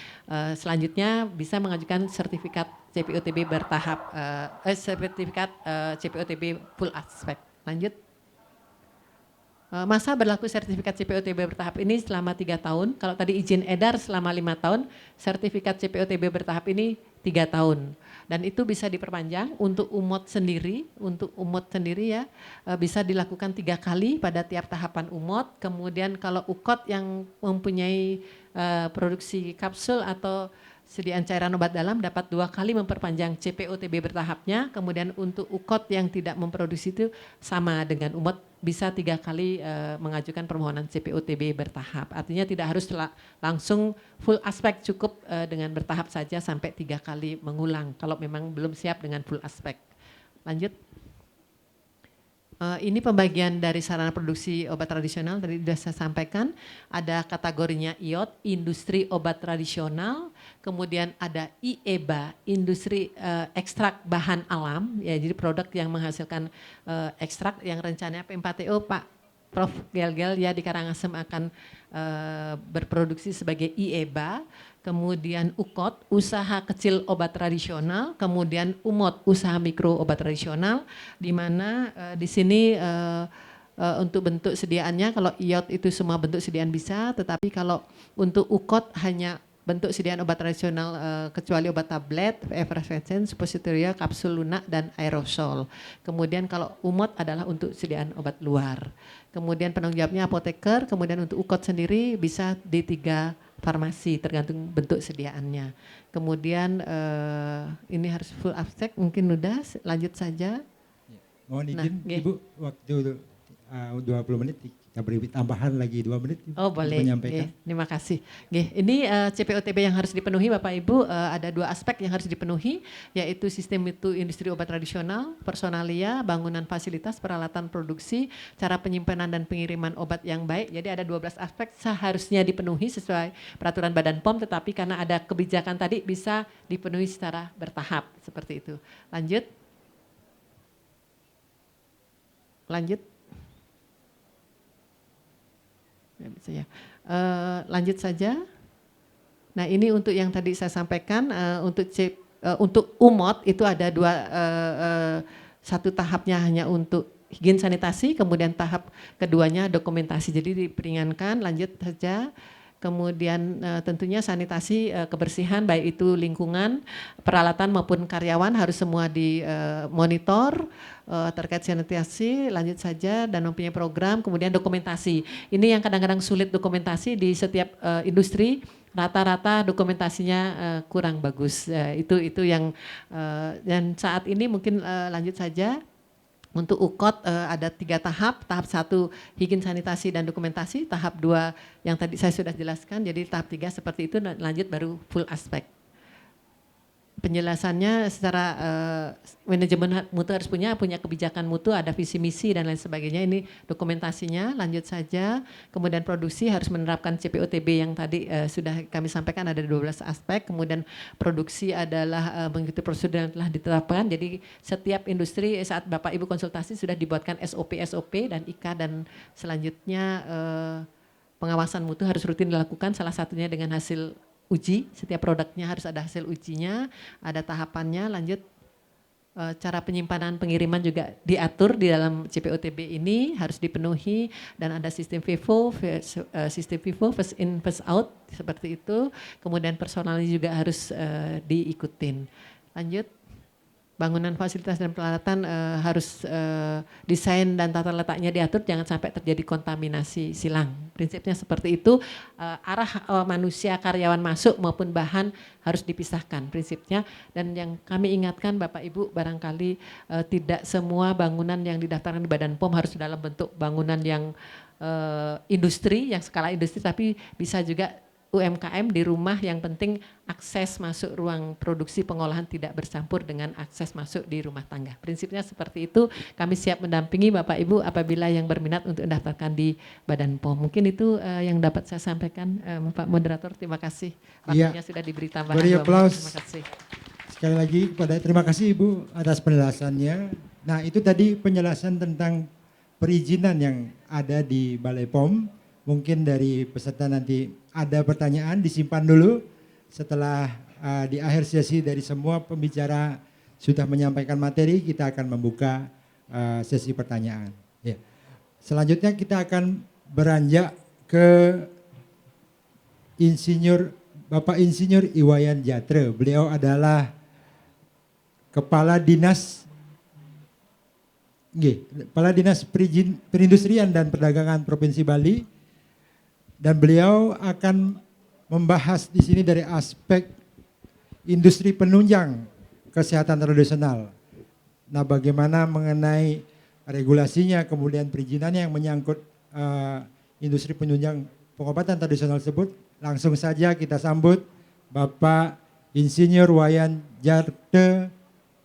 Selanjutnya bisa mengajukan sertifikat CPOTB bertahap, sertifikat CPOTB full aspek. Lanjut. Masa berlaku sertifikat CPOTB bertahap ini selama 3 tahun. Kalau tadi izin edar selama 5 tahun, sertifikat CPOTB bertahap ini 3 tahun. Dan itu bisa diperpanjang untuk UMOT sendiri ya bisa dilakukan 3 kali pada tiap tahapan UMOT. Kemudian kalau UKOT yang mempunyai produksi kapsul atau sediaan cairan obat dalam dapat 2 kali memperpanjang CPOTB bertahapnya. Kemudian untuk UKOT yang tidak memproduksi itu sama dengan UMOT bisa 3 kali mengajukan permohonan CPOTB bertahap. Artinya tidak harus langsung full aspek, cukup dengan bertahap saja sampai 3 kali mengulang kalau memang belum siap dengan full aspek. Lanjut. Ini pembagian dari sarana produksi obat tradisional, tadi sudah saya sampaikan. Ada kategorinya IOT, industri obat tradisional, kemudian ada IEBA, industri ekstrak bahan alam, ya jadi produk yang menghasilkan ekstrak yang rencananya P4TO Pak Prof. Gel-Gel ya di Karangasem akan berproduksi sebagai IEBA. Kemudian UKOT, usaha kecil obat tradisional, kemudian UMOT, usaha mikro obat tradisional, di mana di sini untuk bentuk sediaannya, kalau IOT itu semua bentuk sediaan bisa, tetapi kalau untuk UKOT hanya bentuk sediaan obat tradisional kecuali obat tablet, efervescen, suppositoria, kapsul lunak, dan aerosol. Kemudian kalau UMOT adalah untuk sediaan obat luar. Kemudian penanggung jawabnya apoteker, kemudian untuk UKOT sendiri bisa di 3 farmasi tergantung bentuk sediaannya. Kemudian ini harus full abstrak, mungkin udah lanjut saja. Mohon izin Ibu, waktu 20 menit kita beri tambahan lagi 2 menit. Oh boleh, terima kasih. Ini CPOTB yang harus dipenuhi Bapak Ibu, ada 2 aspek yang harus dipenuhi, yaitu sistem itu industri obat tradisional, personalia, bangunan fasilitas, peralatan produksi, cara penyimpanan dan pengiriman obat yang baik. Jadi ada 12 aspek seharusnya dipenuhi sesuai peraturan Badan POM, tetapi karena ada kebijakan tadi bisa dipenuhi secara bertahap, seperti itu. Lanjut. Lanjut saja. Nah ini untuk yang tadi saya sampaikan, untuk UMOT itu ada 1 tahapnya hanya untuk higien sanitasi, kemudian tahap keduanya dokumentasi, jadi diperingankan. Lanjut saja. Kemudian tentunya sanitasi, kebersihan baik itu lingkungan, peralatan maupun karyawan harus semua dimonitor terkait sanitasi. Lanjut saja, dan mempunyai program. Kemudian dokumentasi, ini yang kadang-kadang sulit dokumentasi di setiap industri, rata-rata dokumentasinya kurang bagus. Itu yang dan saat ini mungkin lanjut saja. Untuk UKOT ada 3 tahap, tahap 1 higien sanitasi dan dokumentasi, tahap 2 yang tadi saya sudah jelaskan, jadi tahap 3 seperti itu, lanjut baru full aspek. penjelasannya secara manajemen mutu harus punya kebijakan mutu, ada visi misi dan lain sebagainya. Ini dokumentasinya, lanjut saja. Kemudian produksi harus menerapkan CPOTB yang tadi sudah kami sampaikan, ada 12 aspek. Kemudian produksi adalah mengikuti prosedur yang telah ditetapkan. Jadi setiap industri saat Bapak Ibu konsultasi sudah dibuatkan SOP dan IKA, dan selanjutnya pengawasan mutu harus rutin dilakukan, salah satunya dengan hasil uji. Setiap produknya harus ada hasil ujinya, ada tahapannya. Lanjut, cara penyimpanan pengiriman juga diatur di dalam CPOTB ini, harus dipenuhi, dan ada sistem FIFO, first in first out, seperti itu. Kemudian personalnya juga harus diikutin. Lanjut, bangunan fasilitas dan peralatan harus desain dan tata letaknya diatur, jangan sampai terjadi kontaminasi silang. Prinsipnya seperti itu, arah manusia karyawan masuk maupun bahan harus dipisahkan prinsipnya. Dan yang kami ingatkan Bapak Ibu, barangkali tidak semua bangunan yang didaftarkan di Badan POM harus dalam bentuk bangunan yang industri, yang skala industri, tapi bisa juga UMKM di rumah, yang penting akses masuk ruang produksi pengolahan tidak bercampur dengan akses masuk di rumah tangga. Prinsipnya seperti itu, kami siap mendampingi Bapak Ibu apabila yang berminat untuk mendaftarkan di Badan POM. Mungkin itu yang dapat saya sampaikan, Pak Moderator. Terima kasih, waktunya sudah diberi tambahan. Beri aplaus. Terima kasih. Sekali lagi terima kasih Ibu atas penjelasannya. Nah, itu tadi penjelasan tentang perizinan yang ada di Balai POM. Mungkin dari peserta nanti ada pertanyaan, disimpan dulu. Setelah di akhir sesi dari semua pembicara sudah menyampaikan materi, kita akan membuka sesi pertanyaan. Ya. Selanjutnya kita akan beranjak ke Bapak Insinyur Iwayan Jatre. Beliau adalah Kepala Dinas Perindustrian dan Perdagangan Provinsi Bali. Dan beliau akan membahas di sini dari aspek industri penunjang kesehatan tradisional. Nah, bagaimana mengenai regulasinya, kemudian perizinannya yang menyangkut industri penunjang pengobatan tradisional tersebut. Langsung saja kita sambut Bapak Insinyur Wayan Jarte,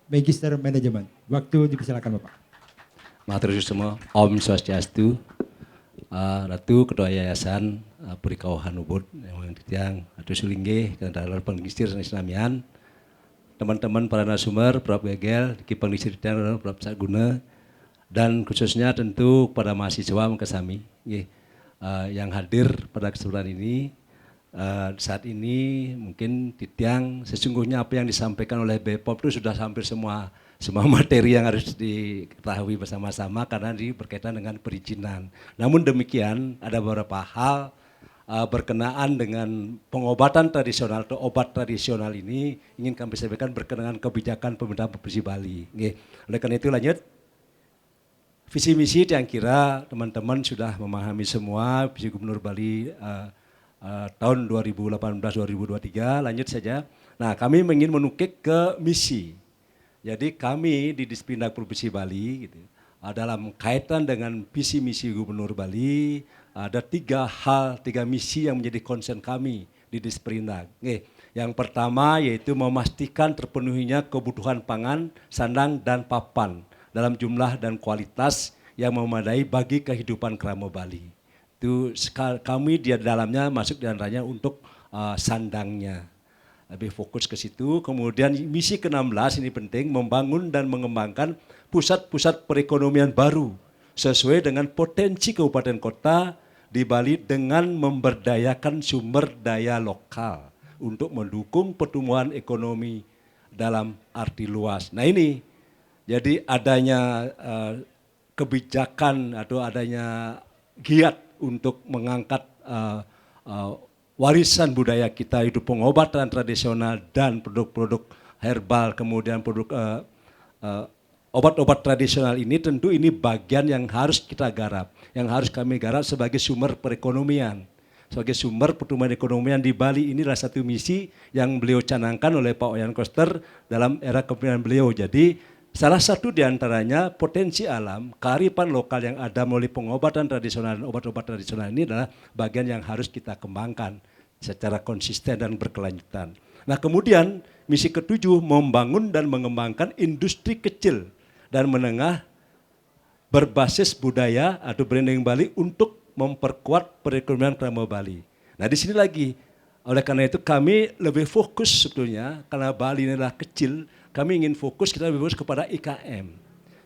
Magister Manajemen. Waktu dipersilakan Bapak. Matur semua, Om Swastiastu. Ratu Ketua Yayasan Perikawahan Ubud yang ditiang Atu Sulingge Kendaraan Penglistir dan Islamian, teman-teman para narasumber, Prof. Begel, Ki Penglistir dan Prof. Saguna, dan khususnya tentu pada mahasiswa Mekasami yang hadir pada kesempatan ini. Saat ini mungkin ditiang sesungguhnya apa yang disampaikan oleh BPOM itu sudah hampir semua materi yang harus diketahui bersama-sama karena berkaitan dengan perizinan. Namun demikian ada beberapa hal berkenaan dengan pengobatan tradisional atau obat tradisional ini ingin kami sampaikan berkenaan kebijakan pemerintah Provinsi Bali. Oleh karena itu lanjut, visi misi yang kira teman-teman sudah memahami semua, visi Gubernur Bali tahun 2018-2023, lanjut saja. Nah, kami ingin menukik ke misi. Jadi kami di Disperindak Provinsi Bali gitu, dalam kaitan dengan visi misi Gubernur Bali ada tiga misi yang menjadi concern kami di Disperindak. Yang pertama yaitu memastikan terpenuhinya kebutuhan pangan, sandang dan papan dalam jumlah dan kualitas yang memadai bagi kehidupan kerama Bali. Itu kami di dalamnya masuk di antaranya untuk sandangnya. Lebih fokus ke situ. Kemudian misi ke-16 ini penting, membangun dan mengembangkan pusat-pusat perekonomian baru sesuai dengan potensi kabupaten kota di Bali dengan memberdayakan sumber daya lokal untuk mendukung pertumbuhan ekonomi dalam arti luas. Nah ini, jadi adanya kebijakan atau adanya giat untuk mengangkat warisan budaya kita, itu pengobatan tradisional dan produk-produk herbal, kemudian produk obat-obat tradisional ini, tentu ini bagian yang harus kita garap, yang harus kami garap sebagai sumber perekonomian, sebagai sumber pertumbuhan ekonomi di Bali. Inilah satu misi yang beliau canangkan oleh Pak Wayan Koster dalam era kepemimpinan beliau. Jadi salah satu diantaranya potensi alam, kearifan lokal yang ada melalui pengobatan tradisional dan obat-obat tradisional ini adalah bagian yang harus kita kembangkan secara konsisten dan berkelanjutan. Nah kemudian misi ketujuh membangun dan mengembangkan industri kecil dan menengah berbasis budaya atau branding Bali untuk memperkuat perekonomian Krama Bali. Nah di sini lagi, oleh karena itu kami lebih fokus sebetulnya, karena Bali ini adalah kecil, kami ingin fokus, kita lebih fokus kepada IKM,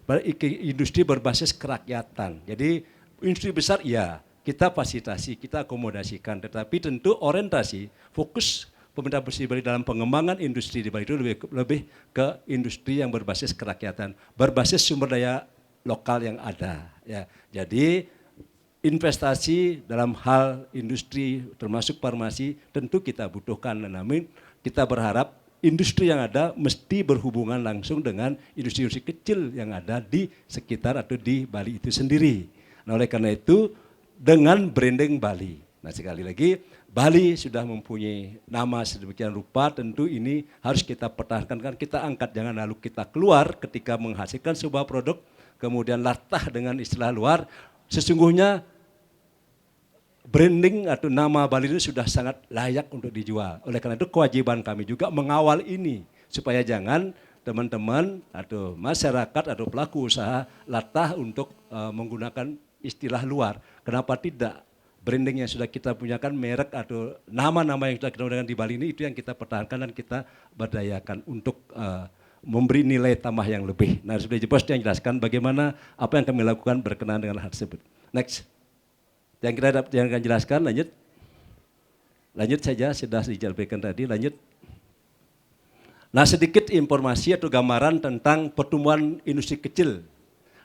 pada industri berbasis kerakyatan. Jadi industri besar ya, kita fasilitasi, kita akomodasikan, tetapi tentu orientasi, fokus pemerintah Provinsi Bali dalam pengembangan industri di Bali itu lebih ke industri yang berbasis kerakyatan, berbasis sumber daya lokal yang ada. Ya. Jadi investasi dalam hal industri termasuk farmasi tentu kita butuhkan, namun kita berharap industri yang ada mesti berhubungan langsung dengan industri-industri kecil yang ada di sekitar atau di Bali itu sendiri. Nah oleh karena itu dengan branding Bali. Nah sekali lagi Bali sudah mempunyai nama sedemikian rupa, tentu ini harus kita pertahankan, kan kita angkat, jangan lalu kita keluar ketika menghasilkan sebuah produk kemudian latah dengan istilah luar. Sesungguhnya branding atau nama Bali ini sudah sangat layak untuk dijual. Oleh karena itu kewajiban kami juga mengawal ini supaya jangan teman-teman atau masyarakat atau pelaku usaha latah untuk menggunakan istilah luar. Kenapa tidak? Branding yang sudah kita punyakan, merek atau nama-nama yang sudah kita gunakan di Bali ini, itu yang kita pertahankan dan kita berdayakan untuk memberi nilai tambah yang lebih. Nah sudah jelas yang jelaskan bagaimana apa yang kami lakukan berkenaan dengan hal tersebut. Next. Yang akan jelaskan, lanjut. Lanjut saja, sudah dijelaskan tadi, lanjut. Nah sedikit informasi atau gambaran tentang pertumbuhan industri kecil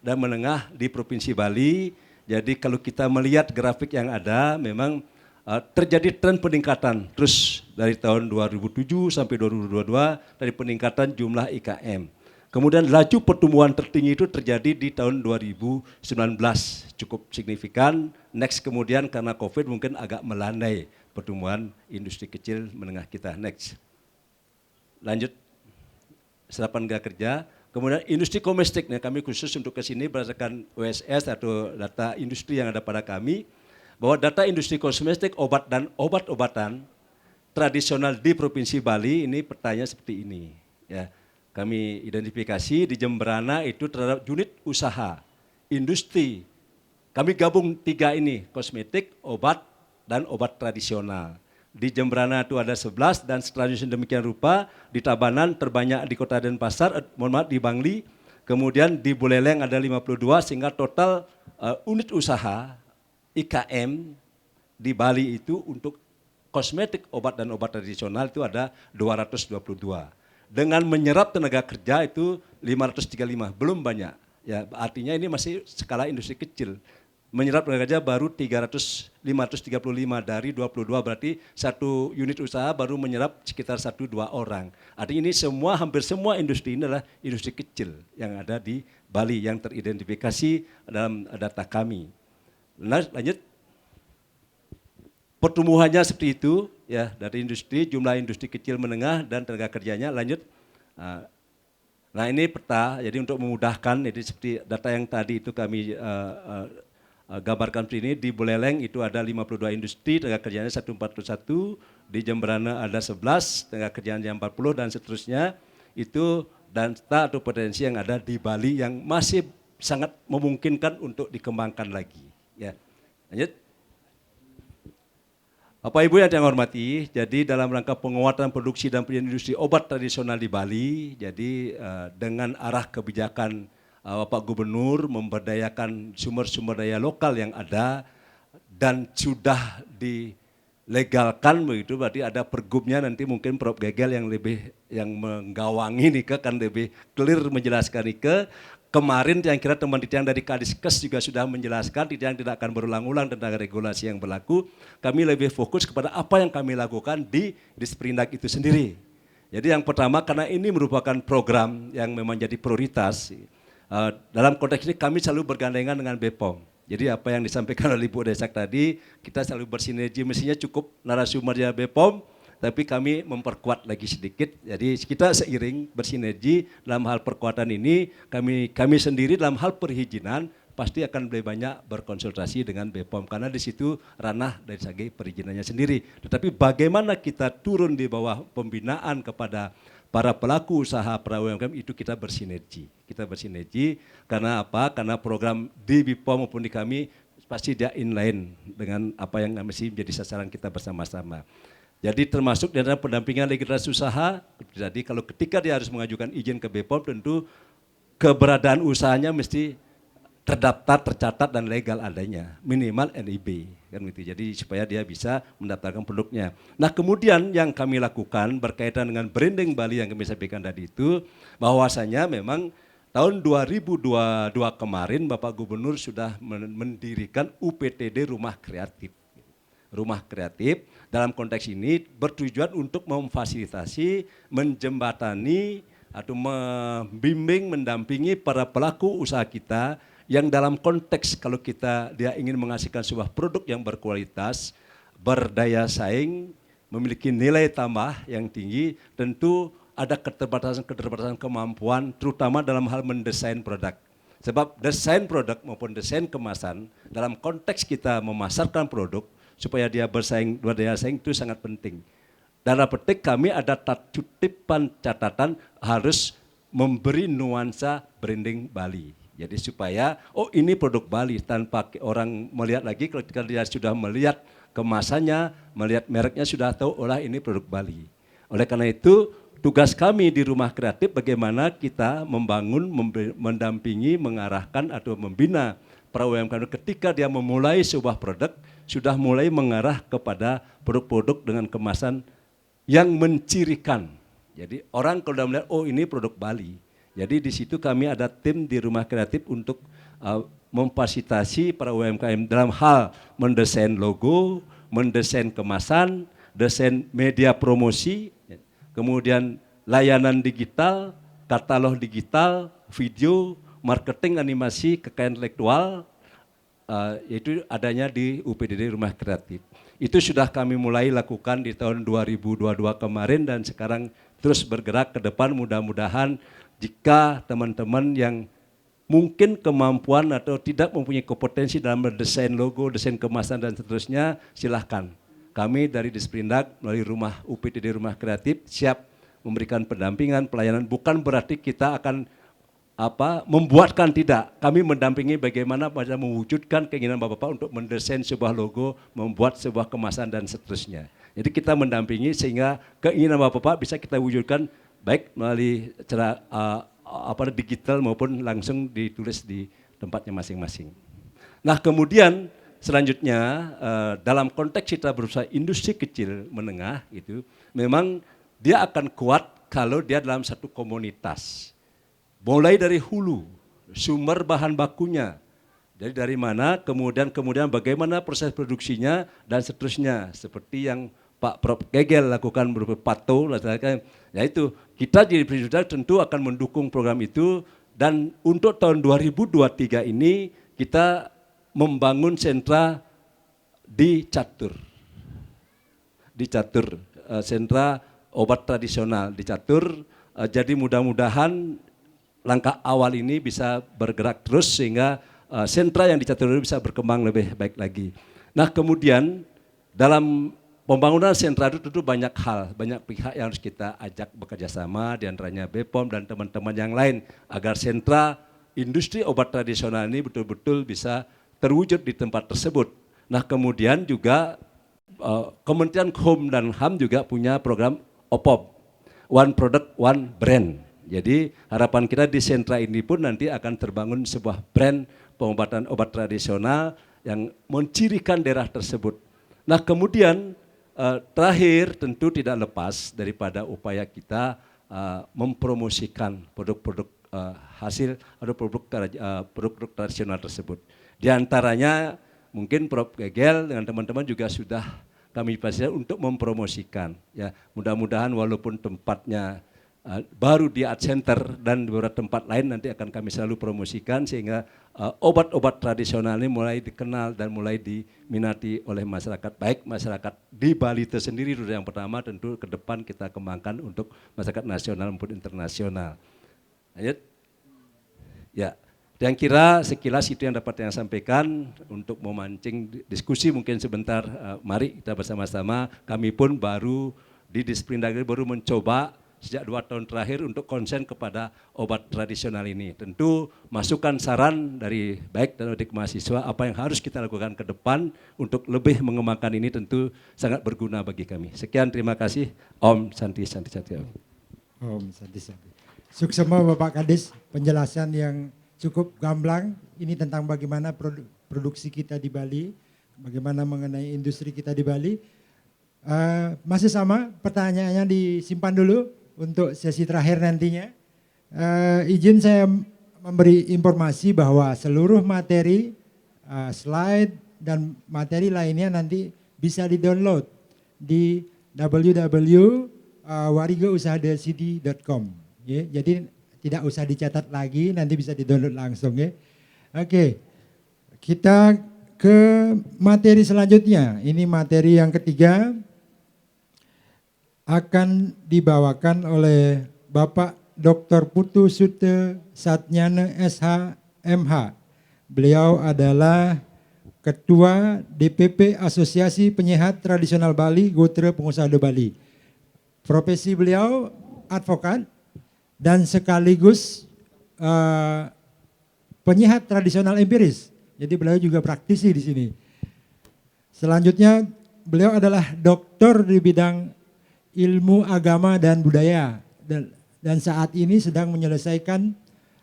dan menengah di Provinsi Bali. Jadi kalau kita melihat grafik yang ada, memang terjadi tren peningkatan terus dari tahun 2007 sampai 2022 dari peningkatan jumlah IKM. Kemudian laju pertumbuhan tertinggi itu terjadi di tahun 2019, cukup signifikan. Next kemudian karena COVID mungkin agak melandai pertumbuhan industri kecil menengah kita. Next. Lanjut, serapan tenaga kerja. Kemudian industri domestik, nah kami khusus untuk ke sini berdasarkan OSS atau data industri yang ada pada kami, bahwa data industri kosmetik, obat dan obat-obatan tradisional di Provinsi Bali ini pertanyaan seperti ini. Ya, kami identifikasi di Jemberana itu terhadap unit usaha, industri. Kami gabung 3 ini, kosmetik, obat, dan obat tradisional. Di Jemberana itu ada 11 dan seterusnya demikian rupa. Di Tabanan terbanyak di Kota Denpasar, di Bangli. Kemudian di Buleleng ada 52 sehingga total unit usaha IKM di Bali itu untuk kosmetik, obat dan obat tradisional itu ada 222. Dengan menyerap tenaga kerja itu 535, belum banyak. Ya, artinya ini masih skala industri kecil. Menyerap tenaga kerja baru 535 dari 22, berarti satu unit usaha baru menyerap sekitar 1-2 orang. Artinya ini hampir semua industri ini adalah industri kecil yang ada di Bali yang teridentifikasi dalam data kami. Lanjut. Pertumbuhannya seperti itu ya, dari industri, jumlah industri kecil menengah dan tenaga kerjanya. Lanjut. Nah ini peta, jadi untuk memudahkan, jadi seperti data yang tadi itu kami gambarkan seperti ini. Di Buleleng itu ada 52 industri, tenaga kerjanya 141, di Jemberana ada 11, tenaga kerjanya 40 dan seterusnya. Itu data atau potensi yang ada di Bali yang masih sangat memungkinkan untuk dikembangkan lagi. Ya, lanjut. Bapak Ibu yang saya hormati, jadi dalam rangka penguatan produksi dan pengembangan industri obat tradisional di Bali, jadi dengan arah kebijakan Bapak Gubernur memberdayakan sumber-sumber daya lokal yang ada dan sudah dilegalkan begitu, berarti ada pergubnya, nanti mungkin Prof. Gegel yang menggawangi nih kan lebih clear menjelaskan nih. Kemarin yang kira teman yang dari Kadiskes juga sudah menjelaskan, yang tidak akan berulang-ulang tentang regulasi yang berlaku. Kami lebih fokus kepada apa yang kami lakukan di Disperindak itu sendiri. Jadi yang pertama, karena ini merupakan program yang memang jadi prioritas, dalam konteks ini kami selalu bergandengan dengan BPOM. Jadi apa yang disampaikan oleh Ibu Desak tadi, kita selalu bersinergi, mestinya cukup narasumbernya BPOM, tapi kami memperkuat lagi sedikit. Jadi kita seiring bersinergi dalam hal perkuatan ini, kami sendiri dalam hal perizinan pasti akan lebih banyak berkonsultasi dengan BPOM karena di situ ranah dari segi perizinannya sendiri. Tetapi bagaimana kita turun di bawah pembinaan kepada para pelaku usaha pra UMKM itu kita bersinergi. Kita bersinergi karena apa? Karena program di BPOM maupun di kami pasti dia inline dengan apa yang mesti menjadi sasaran kita bersama-sama. Jadi termasuk dalam pendampingan registrasi usaha, jadi kalau ketika dia harus mengajukan izin ke BPOM tentu keberadaan usahanya mesti terdaftar, tercatat dan legal adanya, minimal NIB kan gitu. Jadi supaya dia bisa mendaftarkan produknya. Nah kemudian yang kami lakukan berkaitan dengan branding Bali yang kami sampaikan tadi itu, bahwasanya memang tahun 2022 kemarin Bapak Gubernur sudah mendirikan UPTD Rumah Kreatif. Rumah kreatif dalam konteks ini bertujuan untuk memfasilitasi, menjembatani atau membimbing, mendampingi para pelaku usaha kita yang dalam konteks kalau dia ingin menghasilkan sebuah produk yang berkualitas, berdaya saing, memiliki nilai tambah yang tinggi, tentu ada keterbatasan kemampuan terutama dalam hal mendesain produk. Sebab desain produk maupun desain kemasan dalam konteks kita memasarkan produk supaya dia bersaing, berdaya saing itu sangat penting. Dalam petik kami ada kutipan catatan harus memberi nuansa branding Bali. Jadi supaya ini produk Bali tanpa orang melihat lagi ketika dia sudah melihat kemasannya, melihat mereknya sudah tahu ini produk Bali. Oleh karena itu tugas kami di Rumah Kreatif bagaimana kita membangun, mendampingi, mengarahkan atau membina para UMKM ketika dia memulai sebuah produk sudah mulai mengarah kepada produk-produk dengan kemasan yang mencirikan. Jadi orang kalau sudah melihat ini produk Bali. Jadi di situ kami ada tim di Rumah Kreatif untuk memfasilitasi para UMKM dalam hal mendesain logo, mendesain kemasan, desain media promosi, kemudian layanan digital, katalog digital, video, marketing, animasi, kekayaan intelektual, itu adanya di UPTD Rumah Kreatif. Itu sudah kami mulai lakukan di tahun 2022 kemarin dan sekarang terus bergerak ke depan. Mudah-mudahan jika teman-teman yang mungkin kemampuan atau tidak mempunyai kompetensi dalam mendesain logo, desain kemasan dan seterusnya, silahkan. Kami dari Disperindak melalui UPTD Rumah Kreatif siap memberikan pendampingan, pelayanan. Bukan berarti kita akan membuatkan, tidak. Kami mendampingi bagaimana pada mewujudkan keinginan Bapak-Bapak untuk mendesain sebuah logo, membuat sebuah kemasan dan seterusnya. Jadi kita mendampingi sehingga keinginan Bapak-Bapak bisa kita wujudkan baik melalui cara digital maupun langsung ditulis di tempatnya masing-masing. Nah kemudian selanjutnya dalam konteks kita berusaha industri kecil menengah itu memang dia akan kuat kalau dia dalam satu komunitas. Mulai dari hulu, sumber bahan bakunya, jadi dari mana, kemudian bagaimana proses produksinya dan seterusnya, seperti yang Pak Prof. Gegel lakukan berupa pato, yaitu kita di Disperindak tentu akan mendukung program itu dan untuk tahun 2023 ini kita membangun sentra di Catur, sentra obat tradisional di Catur, jadi mudah-mudahan langkah awal ini bisa bergerak terus sehingga sentra yang di Catur bisa berkembang lebih baik lagi. Nah kemudian dalam pembangunan sentra itu tentu banyak hal, banyak pihak yang harus kita ajak bekerja sama, diantaranya BPOM dan teman-teman yang lain, agar sentra industri obat tradisional ini betul-betul bisa terwujud di tempat tersebut. Nah kemudian juga Kementerian Hukum dan HAM juga punya program OPOB, One Product, One Brand. Jadi harapan kita di sentra ini pun nanti akan terbangun sebuah brand pengobatan obat tradisional yang mencirikan daerah tersebut. Nah kemudian terakhir tentu tidak lepas daripada upaya kita mempromosikan produk-produk hasil atau produk tradisional tersebut. Di antaranya mungkin Prof. Gegel dengan teman-teman juga sudah kami fasilitasi untuk mempromosikan. Ya, mudah-mudahan walaupun tempatnya baru di Art Center dan beberapa tempat lain nanti akan kami selalu promosikan sehingga obat-obat tradisional ini mulai dikenal dan mulai diminati oleh masyarakat, baik masyarakat di Bali itu sendiri yang pertama, tentu ke depan kita kembangkan untuk masyarakat nasional maupun internasional. Lanjut. Ya, Dan kira sekilas itu yang dapat saya sampaikan untuk memancing diskusi mungkin sebentar. Mari kita bersama-sama, kami pun baru di Disiplindagri baru mencoba sejak 2 tahun terakhir untuk konsen kepada obat tradisional ini. Tentu masukan saran dari baik dan adik mahasiswa apa yang harus kita lakukan ke depan untuk lebih mengembangkan ini tentu sangat berguna bagi kami. Sekian, terima kasih. Om Santi Santi Santi. Om Santi Santi. Suksema Bapak Kadis, penjelasan yang cukup gamblang. Ini tentang bagaimana produksi kita di Bali, bagaimana mengenai industri kita di Bali. Masih sama, pertanyaannya disimpan dulu untuk sesi terakhir nantinya. Izin saya memberi informasi bahwa seluruh materi, slide dan materi lainnya nanti bisa di-download di www.warigausadacd.com. Ya, jadi tidak usah dicatat lagi, nanti bisa di-download langsung ya. Oke, kita ke materi selanjutnya. Ini materi yang ketiga akan dibawakan oleh Bapak Dr. Putu Sute Satnyana SH MH. Beliau adalah Ketua DPP Asosiasi Penyehat Tradisional Bali, Gotra Pengusaha Bali. Profesi beliau advokat dan sekaligus penyehat tradisional empiris. Jadi beliau juga praktisi di sini. Selanjutnya beliau adalah doktor di bidang ilmu agama dan budaya dan saat ini sedang menyelesaikan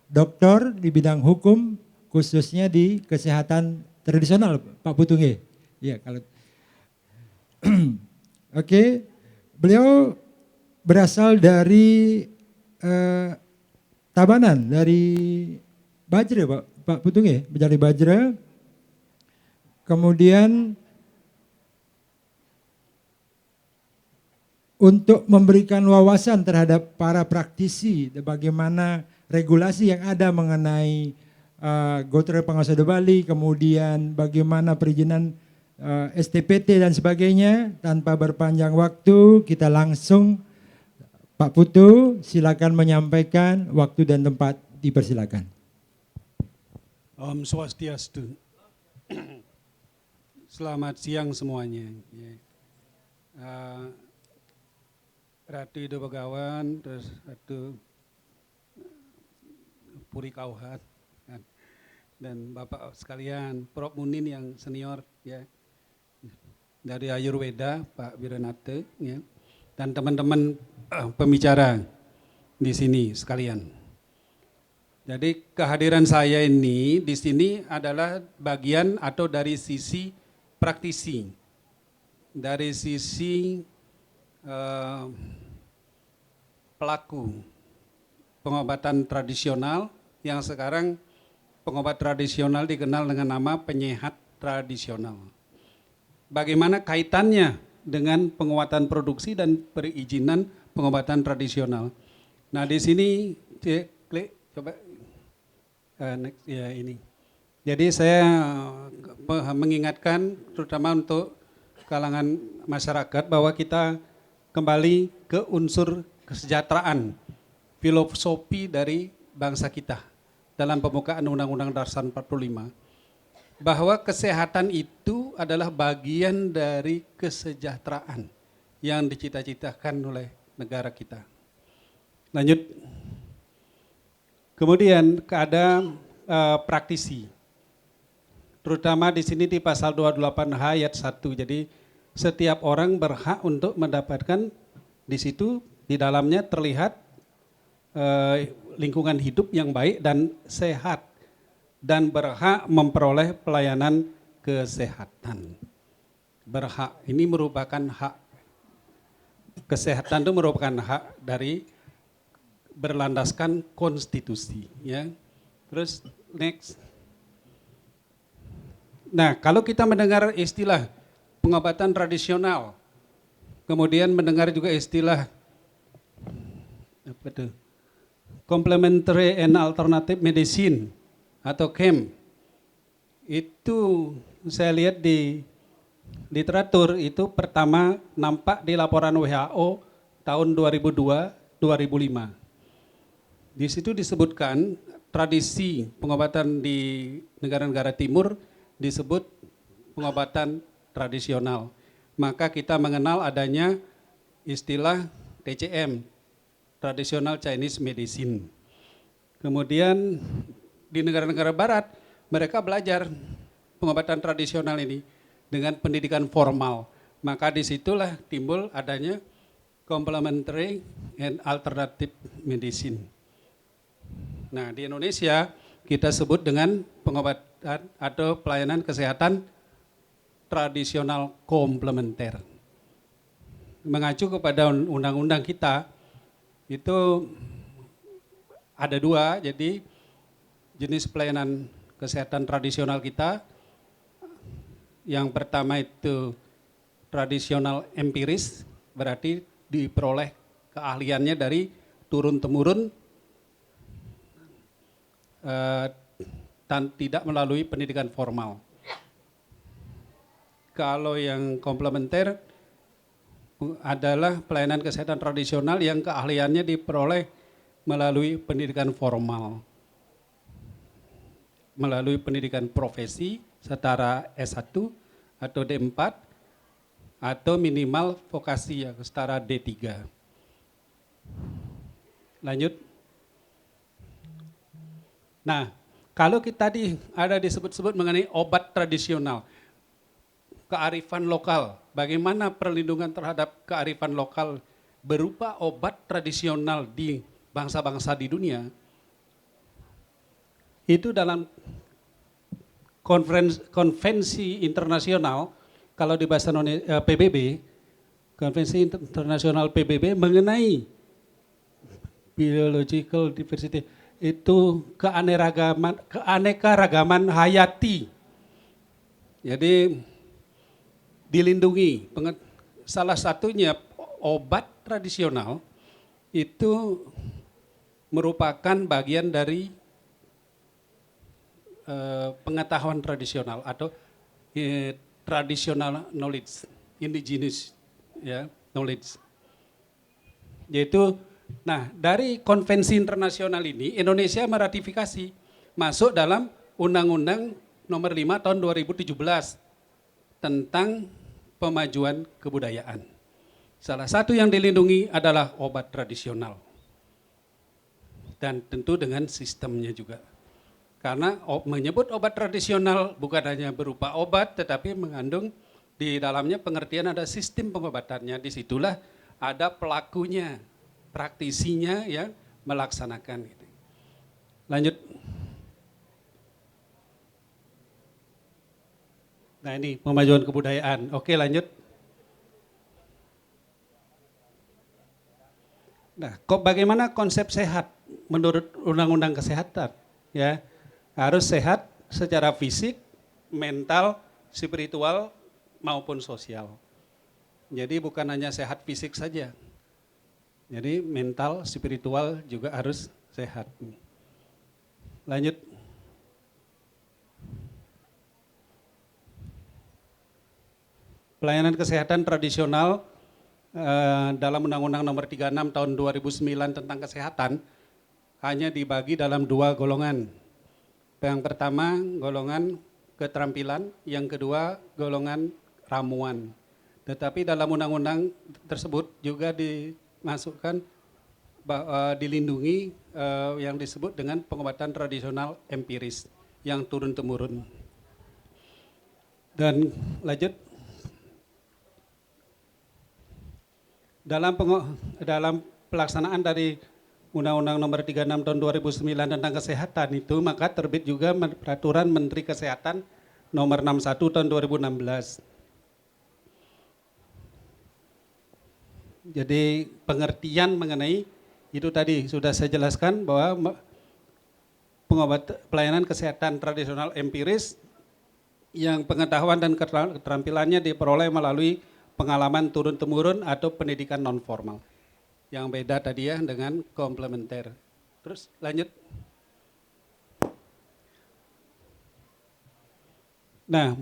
doktor di bidang hukum khususnya di kesehatan tradisional, Pak Putunge. Ya, kalau Oke, beliau berasal dari Tabanan, dari Bajra, Pak Putunge, dari Bajra. Kemudian untuk memberikan wawasan terhadap para praktisi bagaimana regulasi yang ada mengenai Gotra Pengusaha Bali, kemudian bagaimana perizinan STPT dan sebagainya. Tanpa berpanjang waktu, kita langsung Pak Putu silakan menyampaikan, waktu dan tempat dipersilakan. Om Swastiastu. Selamat siang semuanya. Ratu Ido Begawan, terus Ratu Puri Kauhat, dan Bapak sekalian, Prof. Munin yang senior, ya, dari Ayurveda, Pak Wiranate, ya, dan teman-teman pembicara di sini sekalian. Jadi kehadiran saya ini di sini adalah bagian atau dari sisi praktisi, dari sisi pelaku pengobatan tradisional yang sekarang pengobat tradisional dikenal dengan nama penyehat tradisional. Bagaimana kaitannya dengan penguatan produksi dan perizinan pengobatan tradisional? Nah, di sini klik coba next ya ini. Jadi saya mengingatkan terutama untuk kalangan masyarakat bahwa kita kembali ke unsur kesejahteraan, filosofi dari bangsa kita dalam pembukaan Undang-Undang Dasar 45, bahwa kesehatan itu adalah bagian dari kesejahteraan yang dicita-citakan oleh negara kita. Lanjut. Kemudian ada praktisi, terutama di sini di pasal 28H ayat 1. Jadi setiap orang berhak untuk mendapatkan di situ di dalamnya terlihat lingkungan hidup yang baik dan sehat dan berhak memperoleh pelayanan kesehatan. Berhak ini merupakan hak. Kesehatan itu merupakan hak dari berlandaskan konstitusi, ya. Terus next. Nah, kalau kita mendengar istilah pengobatan tradisional, kemudian mendengar juga istilah apa itu? Complementary and Alternative Medicine atau CAM. Itu saya lihat di literatur itu pertama nampak di laporan WHO tahun 2002-2005. Di situ disebutkan tradisi pengobatan di negara-negara timur disebut pengobatan tradisional. Maka kita mengenal adanya istilah TCM, Traditional Chinese Medicine. Kemudian di negara-negara barat mereka belajar pengobatan tradisional ini dengan pendidikan formal. Maka disitulah timbul adanya complementary and alternative medicine. Nah, di Indonesia kita sebut dengan pengobatan atau pelayanan kesehatan tradisional komplementer. Mengacu kepada undang-undang kita, itu ada dua, jadi jenis pelayanan kesehatan tradisional kita. Yang pertama itu tradisional empiris, berarti diperoleh keahliannya dari turun-temurun dan tidak melalui pendidikan formal. Kalau yang komplementer adalah pelayanan kesehatan tradisional yang keahliannya diperoleh melalui pendidikan formal, melalui pendidikan profesi setara S1 atau D4 atau minimal vokasi yang setara D3. Lanjut. Nah, kalau kita tadi ada disebut-sebut mengenai obat tradisional, kearifan lokal, bagaimana perlindungan terhadap kearifan lokal berupa obat tradisional di bangsa-bangsa di dunia, itu dalam konvensi internasional, kalau di bahasa PBB, konvensi internasional PBB mengenai biological diversity, itu keanekaragaman hayati. Jadi dilindungi. Salah satunya obat tradisional itu merupakan bagian dari pengetahuan tradisional atau traditional knowledge, indigenous knowledge. Yaitu, nah dari konvensi internasional ini Indonesia meratifikasi masuk dalam Undang-Undang Nomor 5 Tahun 2017 tentang pemajuan kebudayaan. Salah satu yang dilindungi adalah obat tradisional. Dan tentu dengan sistemnya juga. Karena menyebut obat tradisional bukan hanya berupa obat, tetapi mengandung di dalamnya pengertian ada sistem pengobatannya. Disitulah ada pelakunya, praktisinya yang melaksanakan. Lanjut. Nah ini pemajuan kebudayaan. Oke, lanjut. Nah, bagaimana konsep sehat menurut Undang-Undang Kesehatan? Ya, harus sehat secara fisik, mental, spiritual maupun sosial. Jadi bukan hanya sehat fisik saja. Jadi mental, spiritual juga harus sehat. Lanjut. Pelayanan kesehatan tradisional dalam Undang-Undang Nomor 36 Tahun 2009 tentang kesehatan hanya dibagi dalam dua golongan. Yang pertama golongan keterampilan, yang kedua golongan ramuan. Tetapi dalam undang-undang tersebut juga dimasukkan dilindungi yang disebut dengan pengobatan tradisional empiris yang turun-temurun. Dan lanjut. Dalam pelaksanaan dari Undang-Undang Nomor 36 Tahun 2009 tentang kesehatan itu, maka terbit juga Peraturan Menteri Kesehatan Nomor 61 Tahun 2016. Jadi pengertian mengenai itu tadi sudah saya jelaskan bahwa pelayanan kesehatan tradisional empiris yang pengetahuan dan keterampilannya diperoleh melalui pengalaman turun-temurun atau pendidikan non formal. Yang beda tadi ya dengan komplementer. Terus lanjut. Nah,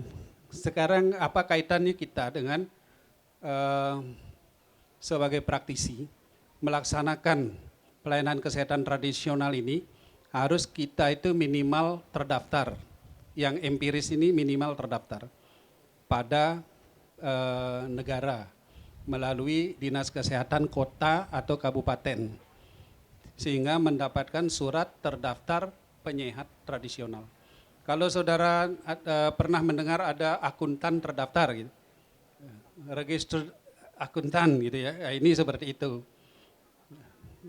sekarang apa kaitannya kita dengan sebagai praktisi melaksanakan pelayanan kesehatan tradisional ini? harus kita itu minimal terdaftar. Yang empiris ini minimal terdaftar pada negara melalui Dinas Kesehatan kota atau kabupaten, sehingga mendapatkan surat terdaftar penyehat tradisional. Kalau saudara pernah mendengar ada akuntan terdaftar gitu, register akuntan gitu ya, ini seperti itu.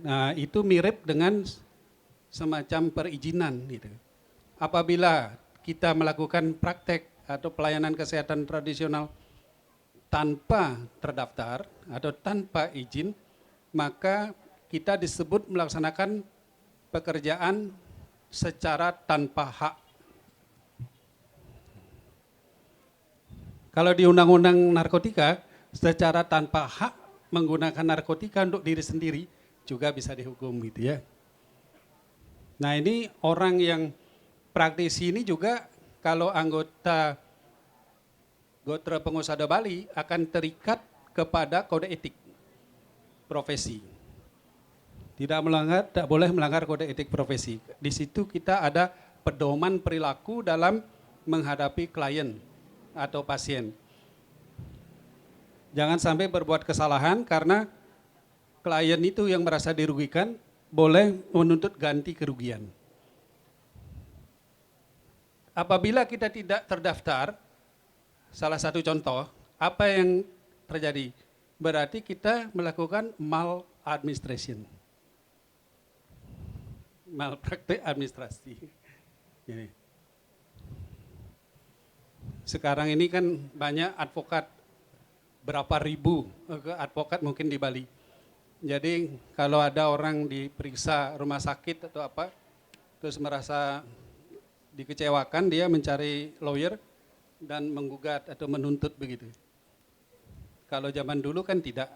Nah itu mirip dengan semacam perizinan gitu. Apabila kita melakukan praktek atau pelayanan kesehatan tradisional tanpa terdaftar atau tanpa izin, maka kita disebut melaksanakan pekerjaan secara tanpa hak. Kalau di Undang-Undang Narkotika, secara tanpa hak menggunakan narkotika untuk diri sendiri juga bisa dihukum gitu ya. Nah ini orang yang praktisi ini juga kalau anggota Gotra Pengusada Bali akan terikat kepada kode etik profesi. Tidak boleh melanggar kode etik profesi. Di situ kita ada pedoman perilaku dalam menghadapi klien atau pasien. Jangan sampai berbuat kesalahan karena klien itu yang merasa dirugikan boleh menuntut ganti kerugian. Apabila kita tidak terdaftar, salah satu contoh, apa yang terjadi? Berarti kita melakukan maladministration. Malpraktik administrasi. Jadi, sekarang ini kan banyak advokat, berapa ribu advokat mungkin di Bali. Jadi kalau ada orang diperiksa rumah sakit atau apa, terus merasa dikecewakan, dia mencari lawyer dan menggugat atau menuntut begitu. Kalau zaman dulu kan tidak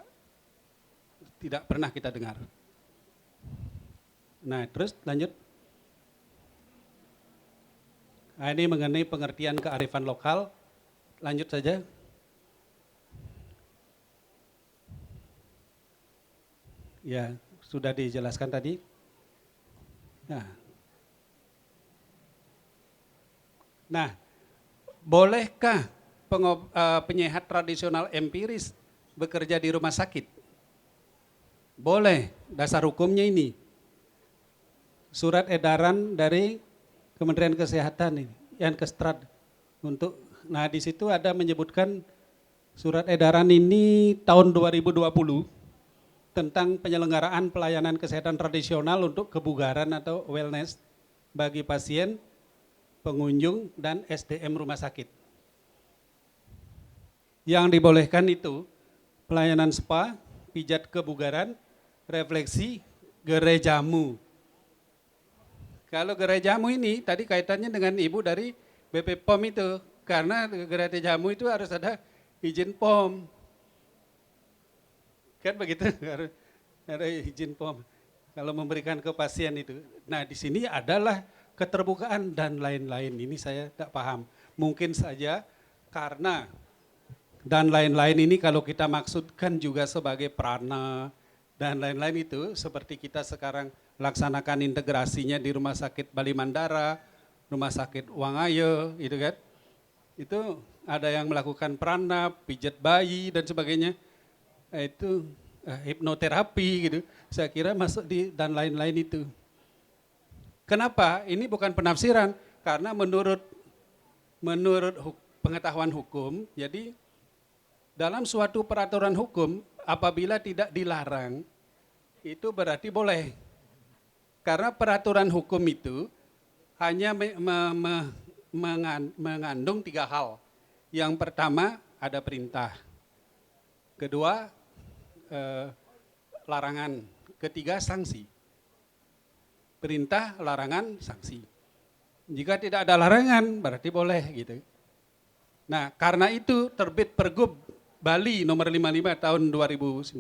pernah kita dengar. Nah terus lanjut. Nah, ini mengenai pengertian kearifan lokal. Lanjut saja. Ya, sudah dijelaskan tadi. Nah, bolehkah penyehat tradisional empiris bekerja di rumah sakit? Boleh, dasar hukumnya ini. Surat edaran dari Kementerian Kesehatan ini, yang Kestrat untuk, nah di situ ada menyebutkan surat edaran ini tahun 2020 tentang penyelenggaraan pelayanan kesehatan tradisional untuk kebugaran atau wellness bagi pasien, pengunjung, dan SDM rumah sakit. Yang dibolehkan itu pelayanan spa, pijat kebugaran, refleksi, gerai jamu. Kalau gerai jamu ini tadi kaitannya dengan ibu dari BP POM itu, karena gerai jamu itu harus ada izin POM. Kan begitu, harus ada izin POM kalau memberikan ke pasien itu. Nah di sini adalah keterbukaan dan lain-lain, ini saya tidak paham. Mungkin saja karena dan lain-lain ini kalau kita maksudkan juga sebagai prana dan lain-lain itu, seperti kita sekarang laksanakan integrasinya di Rumah Sakit Bali Mandara, Rumah Sakit Wangayo, gitu kan. Itu ada yang melakukan prana, pijat bayi dan sebagainya. Itu hipnoterapi gitu. Saya kira masuk di dan lain-lain itu. Kenapa? Ini bukan penafsiran, karena menurut pengetahuan hukum, jadi dalam suatu peraturan hukum apabila tidak dilarang itu berarti boleh. Karena peraturan hukum itu hanya mengandung 3 hal. Yang pertama ada perintah. Kedua larangan. Ketiga sanksi. Perintah, larangan, sanksi. Jika tidak ada larangan berarti boleh gitu. Nah karena itu terbit Pergub Bali nomor 55 tahun 2019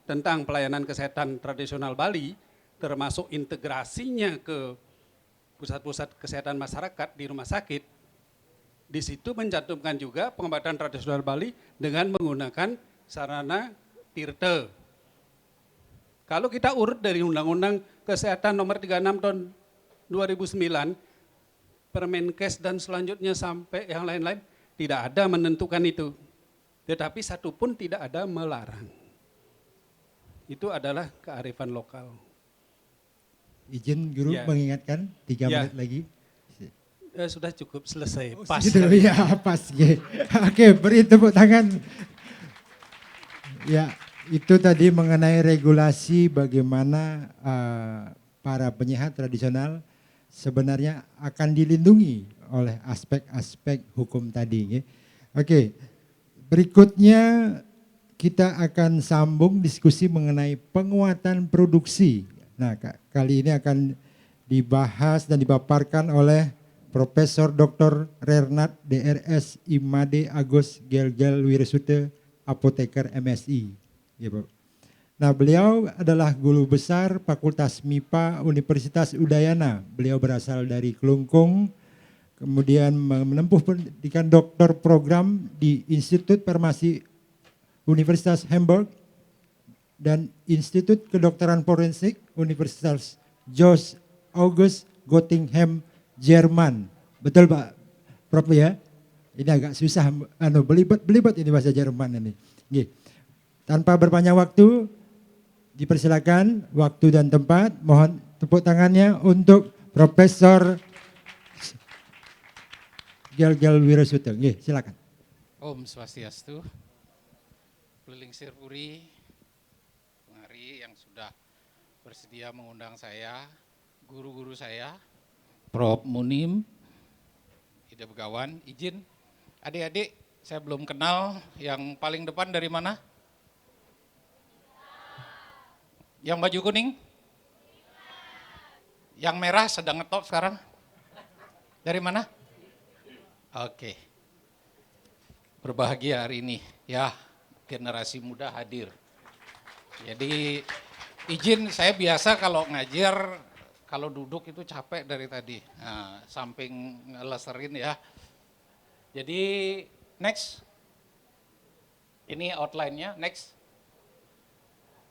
tentang pelayanan kesehatan tradisional Bali, termasuk integrasinya ke pusat-pusat kesehatan masyarakat di rumah sakit. Di situ mencantumkan juga pengobatan tradisional Bali dengan menggunakan sarana tirte. Kalau kita urut dari Undang-Undang Kesehatan nomor 36 tahun 2009, Permenkes dan selanjutnya sampai yang lain-lain tidak ada menentukan itu. Tetapi satu pun tidak ada melarang. Itu adalah kearifan lokal. Izin guru Ya. mengingatkan 3 Ya. menit lagi. Sudah cukup selesai. Pas. Gitu, ya pas. Oke, beri tepuk tangan. Ya, itu tadi mengenai regulasi bagaimana para penyehat tradisional sebenarnya akan dilindungi oleh aspek-aspek hukum tadi. Oke, berikutnya kita akan sambung diskusi mengenai penguatan produksi. Nah, kali ini akan dibahas dan dipaparkan oleh Profesor Dr. Renat DRS Imade Agus Gelgel Wirasuta, apoteker MSI. Ya, Pak. Nah, beliau adalah guru besar Fakultas MIPA Universitas Udayana. Beliau berasal dari Kelungkung, kemudian menempuh pendidikan doktor program di Institut Farmasi Universitas Hamburg dan Institut Kedokteran Forensik Universitas George August Göttingen, Jerman. Betul Pak Prof ya? Ini agak susah, belibet ini bahasa Jerman ini. Nggih. Tanpa berpanjang waktu, dipersilakan waktu dan tempat. Mohon tepuk tangannya untuk Profesor Gelgel Wirasuta. Nggih, silakan. Om Swastiastu, keliling Sirpuri, Hari yang sudah bersedia mengundang saya, guru-guru saya, Prof. Munim, Ida Begawan, izin adik-adik saya belum kenal, yang paling depan dari mana? Yang baju kuning? Yang merah sedang ngetop sekarang? Dari mana? Oke. Berbahagia hari ini, ya generasi muda hadir. Jadi izin saya biasa kalau ngajar, kalau duduk itu capek dari tadi, nah, samping ngeleserin ya. Jadi next, ini outline-nya, next.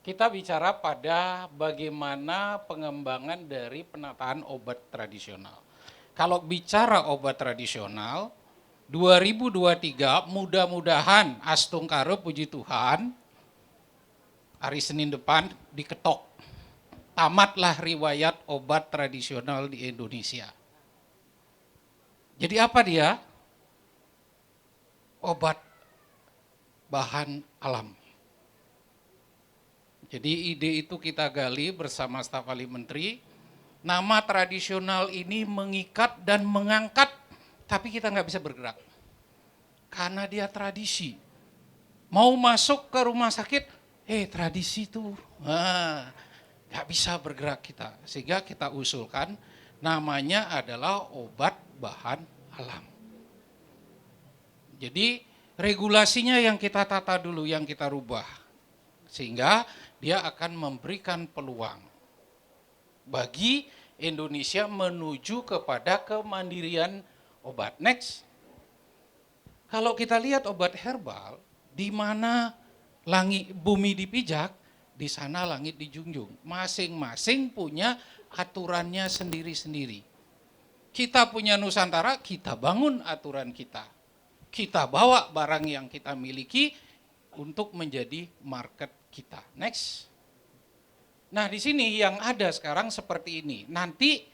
Kita bicara pada bagaimana pengembangan dari penataan obat tradisional. Kalau bicara obat tradisional, 2023 mudah-mudahan Astung Karo puji Tuhan, hari Senin depan diketok. Tamatlah riwayat obat tradisional di Indonesia. Jadi apa dia? Obat bahan alam. Jadi ide itu kita gali bersama staf ahli menteri. Nama tradisional ini mengikat dan mengangkat, tapi kita nggak bisa bergerak. Karena dia tradisi. Mau masuk ke rumah sakit, tradisi tuh. Nah, nggak bisa bergerak kita. Sehingga kita usulkan namanya adalah obat bahan alam. Jadi regulasinya yang kita tata dulu, yang kita rubah. Sehingga dia akan memberikan peluang bagi Indonesia menuju kepada kemandirian obat. Next. Kalau kita lihat obat herbal, di mana langit bumi dipijak, di sana langit dijunjung. Masing-masing punya aturannya sendiri-sendiri. Kita punya Nusantara, kita bangun aturan kita. Kita bawa barang yang kita miliki untuk menjadi market kita. Next. Nah, di sini yang ada sekarang seperti ini. Nanti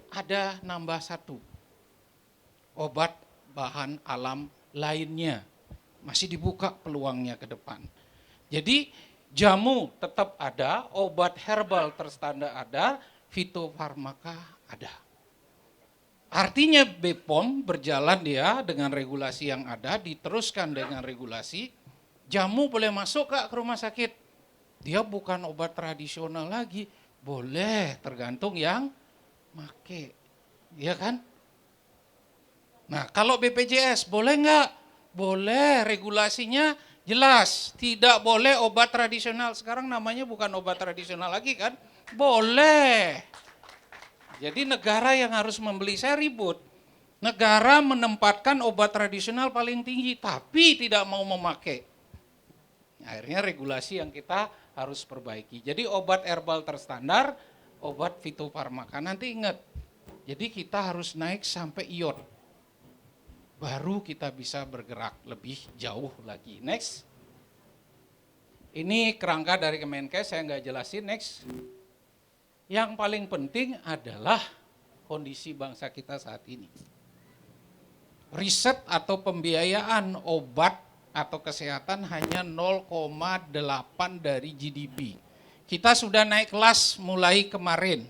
ada nambah satu. Obat bahan alam lainnya. Masih dibuka peluangnya ke depan. Jadi jamu tetap ada, obat herbal terstandar ada, fitofarmaka ada. Artinya BPOM berjalan dia dengan regulasi yang ada, diteruskan dengan regulasi, jamu boleh masuk ke rumah sakit. Dia bukan obat tradisional lagi, boleh tergantung yang make. Iya kan? Nah, kalau BPJS boleh enggak? Boleh, regulasinya jelas. Tidak boleh obat tradisional. Sekarang namanya bukan obat tradisional lagi kan? Boleh. Jadi negara yang harus membeli, saya ribut. Negara menempatkan obat tradisional paling tinggi, tapi tidak mau memakai. Akhirnya regulasi yang kita harus perbaiki. Jadi obat herbal terstandar, obat fitofarmaka. Nanti ingat, Jadi kita harus naik sampai iot. Baru kita bisa bergerak lebih jauh lagi. Next. Ini kerangka dari Kemenkes, saya nggak jelasin. Next. Yang paling penting adalah kondisi bangsa kita saat ini. Riset atau pembiayaan obat atau kesehatan hanya 0,8 dari GDP. Kita sudah naik kelas mulai kemarin.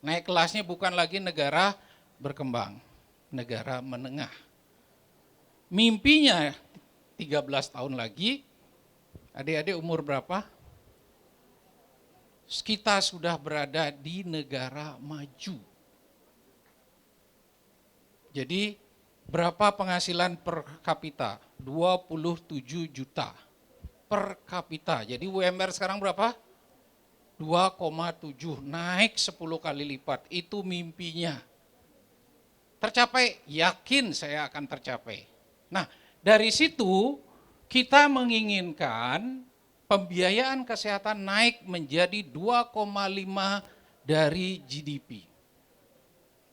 Naik kelasnya bukan lagi negara berkembang, negara menengah. Mimpinya 13 tahun lagi, adik-adik umur berapa? Kita sudah berada di negara maju. Jadi berapa penghasilan per kapita? 27 juta per kapita. Jadi UMR sekarang berapa? 2,7, naik 10 kali lipat. Itu mimpinya. Tercapai, yakin saya akan tercapai. Nah, dari situ kita menginginkan pembiayaan kesehatan naik menjadi 2,5 dari GDP.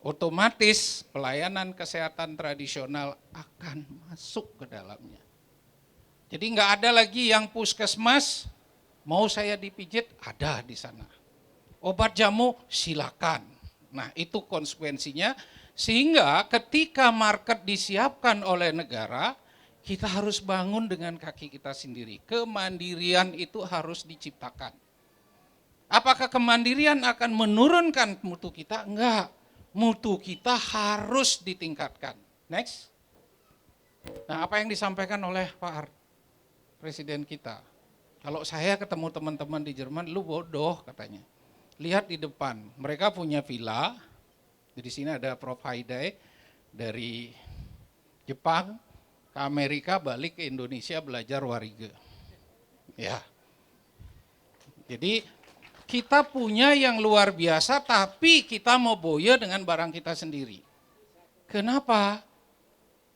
Otomatis pelayanan kesehatan tradisional akan masuk ke dalamnya. Jadi nggak ada lagi yang puskesmas, mau saya dipijit, ada di sana. Obat jamu, silakan. Nah itu konsekuensinya, sehingga ketika market disiapkan oleh negara, kita harus bangun dengan kaki kita sendiri. Kemandirian itu harus diciptakan. Apakah kemandirian akan menurunkan mutu kita? Enggak. Mutu kita harus ditingkatkan. Next. Nah, apa yang disampaikan oleh Pak Presiden kita? Kalau saya ketemu teman-teman di Jerman, lu bodoh katanya. Lihat di depan, mereka punya villa. Di sini ada Prof. Haidai dari Jepang ke Amerika, balik ke Indonesia belajar warige. Ya. Jadi kita punya yang luar biasa, tapi kita mau boya dengan barang kita sendiri. Kenapa?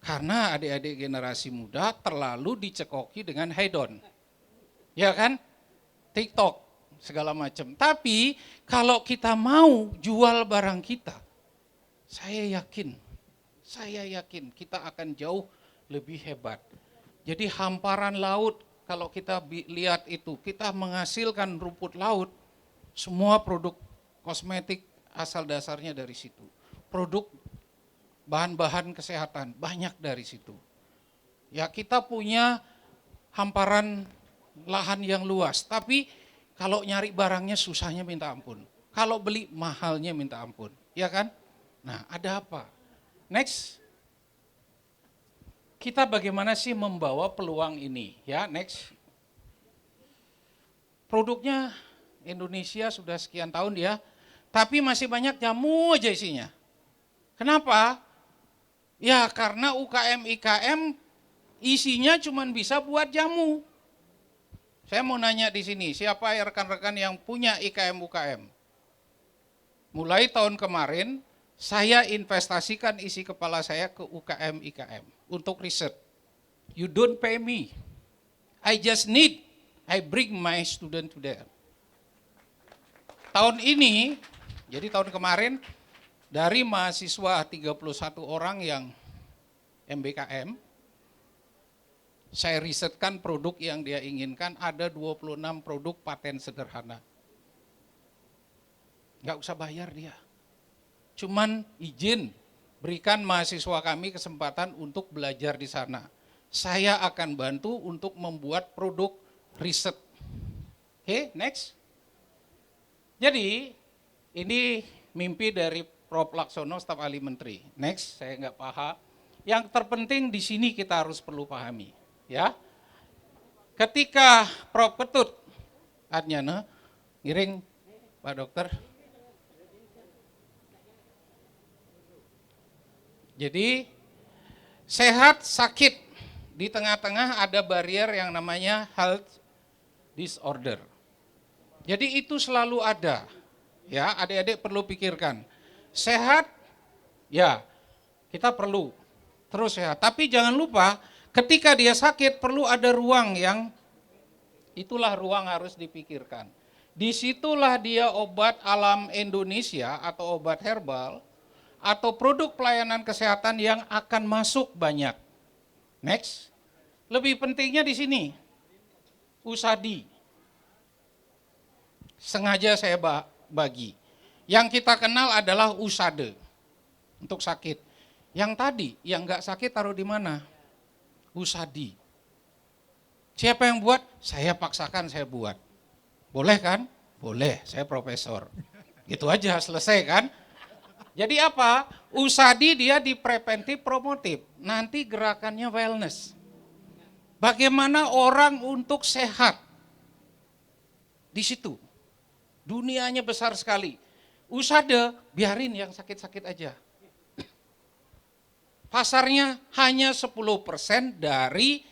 Karena adik-adik generasi muda terlalu dicekoki dengan hedon. Ya kan? TikTok, segala macam. Tapi kalau kita mau jual barang kita, saya yakin kita akan jauh lebih hebat. Jadi hamparan laut, kalau kita lihat itu, kita menghasilkan rumput laut, semua produk kosmetik asal dasarnya dari situ. Produk bahan-bahan kesehatan banyak dari situ. Ya kita punya hamparan lahan yang luas, tapi kalau nyari barangnya susahnya minta ampun. Kalau beli mahalnya minta ampun, ya kan? Nah ada apa? Next. Kita bagaimana sih membawa peluang ini? Ya next. Produknya Indonesia sudah sekian tahun ya, tapi masih banyak jamu aja isinya. Kenapa? Ya karena UKM IKM isinya cuma bisa buat jamu. Saya mau nanya di sini, siapa ya rekan-rekan yang punya IKM UKM? Mulai tahun kemarin saya investasikan isi kepala saya ke UKM IKM untuk riset. You don't pay me. I bring my student to there. Tahun ini, jadi tahun kemarin, dari mahasiswa 31 orang yang MBKM, saya risetkan produk yang dia inginkan, ada 26 produk paten sederhana. Nggak usah bayar dia. Cuman izin, berikan mahasiswa kami kesempatan untuk belajar di sana. Saya akan bantu untuk membuat produk riset. Oke, next. Jadi ini mimpi dari Prof. Laksono, staf ahli menteri. Next, saya nggak paham. Yang terpenting di sini kita harus perlu pahami, ya. Ketika Prof. Ketut Adnyana ngiring Pak Dokter. Jadi sehat sakit, di tengah-tengah ada barrier yang namanya health disorder. Jadi itu selalu ada, ya adik-adik perlu pikirkan. Sehat, ya kita perlu terus sehat. Tapi jangan lupa ketika dia sakit perlu ada ruang yang, itulah ruang harus dipikirkan. Disitulah dia obat alam Indonesia atau obat herbal atau produk pelayanan kesehatan yang akan masuk banyak. Next. Lebih pentingnya di sini, USADI. Sengaja saya bagi. Yang kita kenal adalah USADE, untuk sakit. Yang tadi, yang nggak sakit taruh di mana? USADI. Siapa yang buat? Saya paksakan saya buat. Boleh kan? Boleh, saya profesor. Gitu aja, selesai kan? Jadi apa? USADI dia di preventif promotif. Nanti gerakannya wellness. Bagaimana orang untuk sehat? Di situ. Dunianya besar sekali. USADE biarin yang sakit-sakit aja. Pasarnya hanya 10% dari